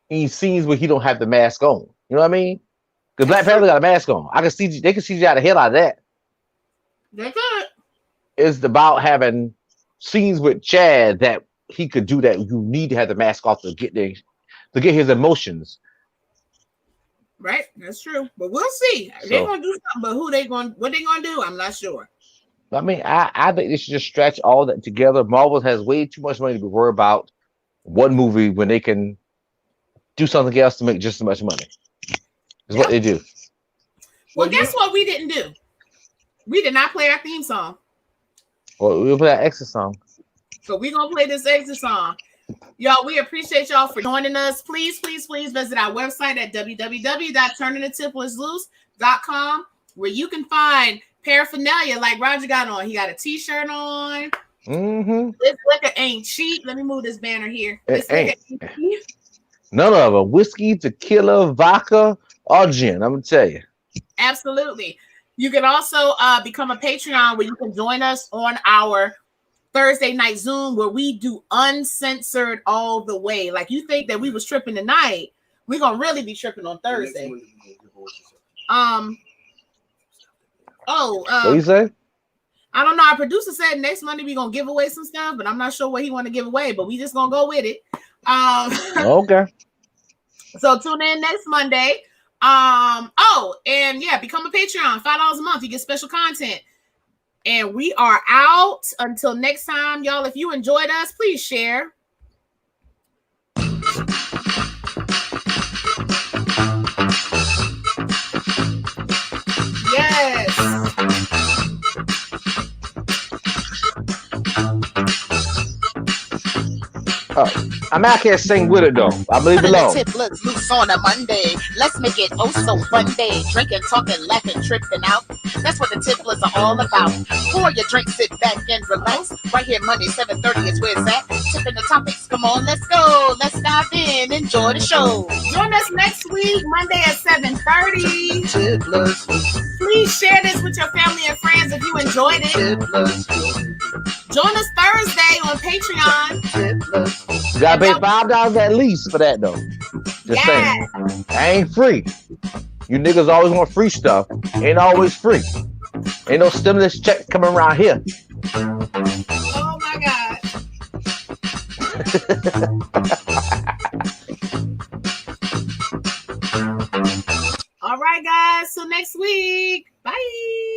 in scenes where he don't have the mask on. You know what I mean? Because Black Panther got a mask on. They can see the hell out of that. They could. It's about having scenes with Chad that he could do that. You need to have the mask off to get his emotions. Right, that's true. But we'll see. They're gonna do something, but what they gonna do, I'm not sure. I mean, I think they should just stretch all that together. Marvel has way too much money to be worried about one movie when they can do something else to make just as much money. Is what they do. Well, guess what we didn't do? We did not play our theme song. Well, we'll play our exit song. So we're going to play this exit song. Y'all, we appreciate y'all for joining us. Please visit our website at www.turningthetiplersloose.com where you can find paraphernalia like Roger got on. He got a t-shirt on. Mm-hmm. This liquor ain't cheap. Let me move this banner here. This liquor ain't cheap. None of them. Whiskey, tequila, vodka, or gin. I'm going to tell you. Absolutely. You can also become a Patreon where you can join us on our Thursday night Zoom where we do uncensored all the way. Like you think that we was tripping tonight, we're going to really be tripping on Thursday. What you say? I don't know. Our producer said next Monday we're going to give away some stuff, but I'm not sure what he want to give away, but we just going to go with it. Okay. So tune in next Monday. Become a Patreon, $5 a month. You get special content. And we are out until next time, y'all. If you enjoyed us, please share. Yes. I'm out here sing with it though. I believe it alone. Tipplers loose on a Monday. Let's make it oh so fun day. Drinking, talking, laughing, tripping out. That's what the Tipplers are all about. Pour your drink, sit back and relax. Right here, Monday, 7:30 is where it's at. Tipping the topics. Come on, let's go. Let's dive in. Enjoy the show. Join us next week, Monday at 7:30. Tipplers. Please share this with your family and friends if you enjoyed it. Tipplers. Join us Thursday on Patreon. Tipplers. You gotta pay $5 at least for that though. Just saying. I ain't free. You niggas always want free stuff. Ain't always free. Ain't no stimulus check coming around here. Oh my God. All right, guys. Till next week. Bye.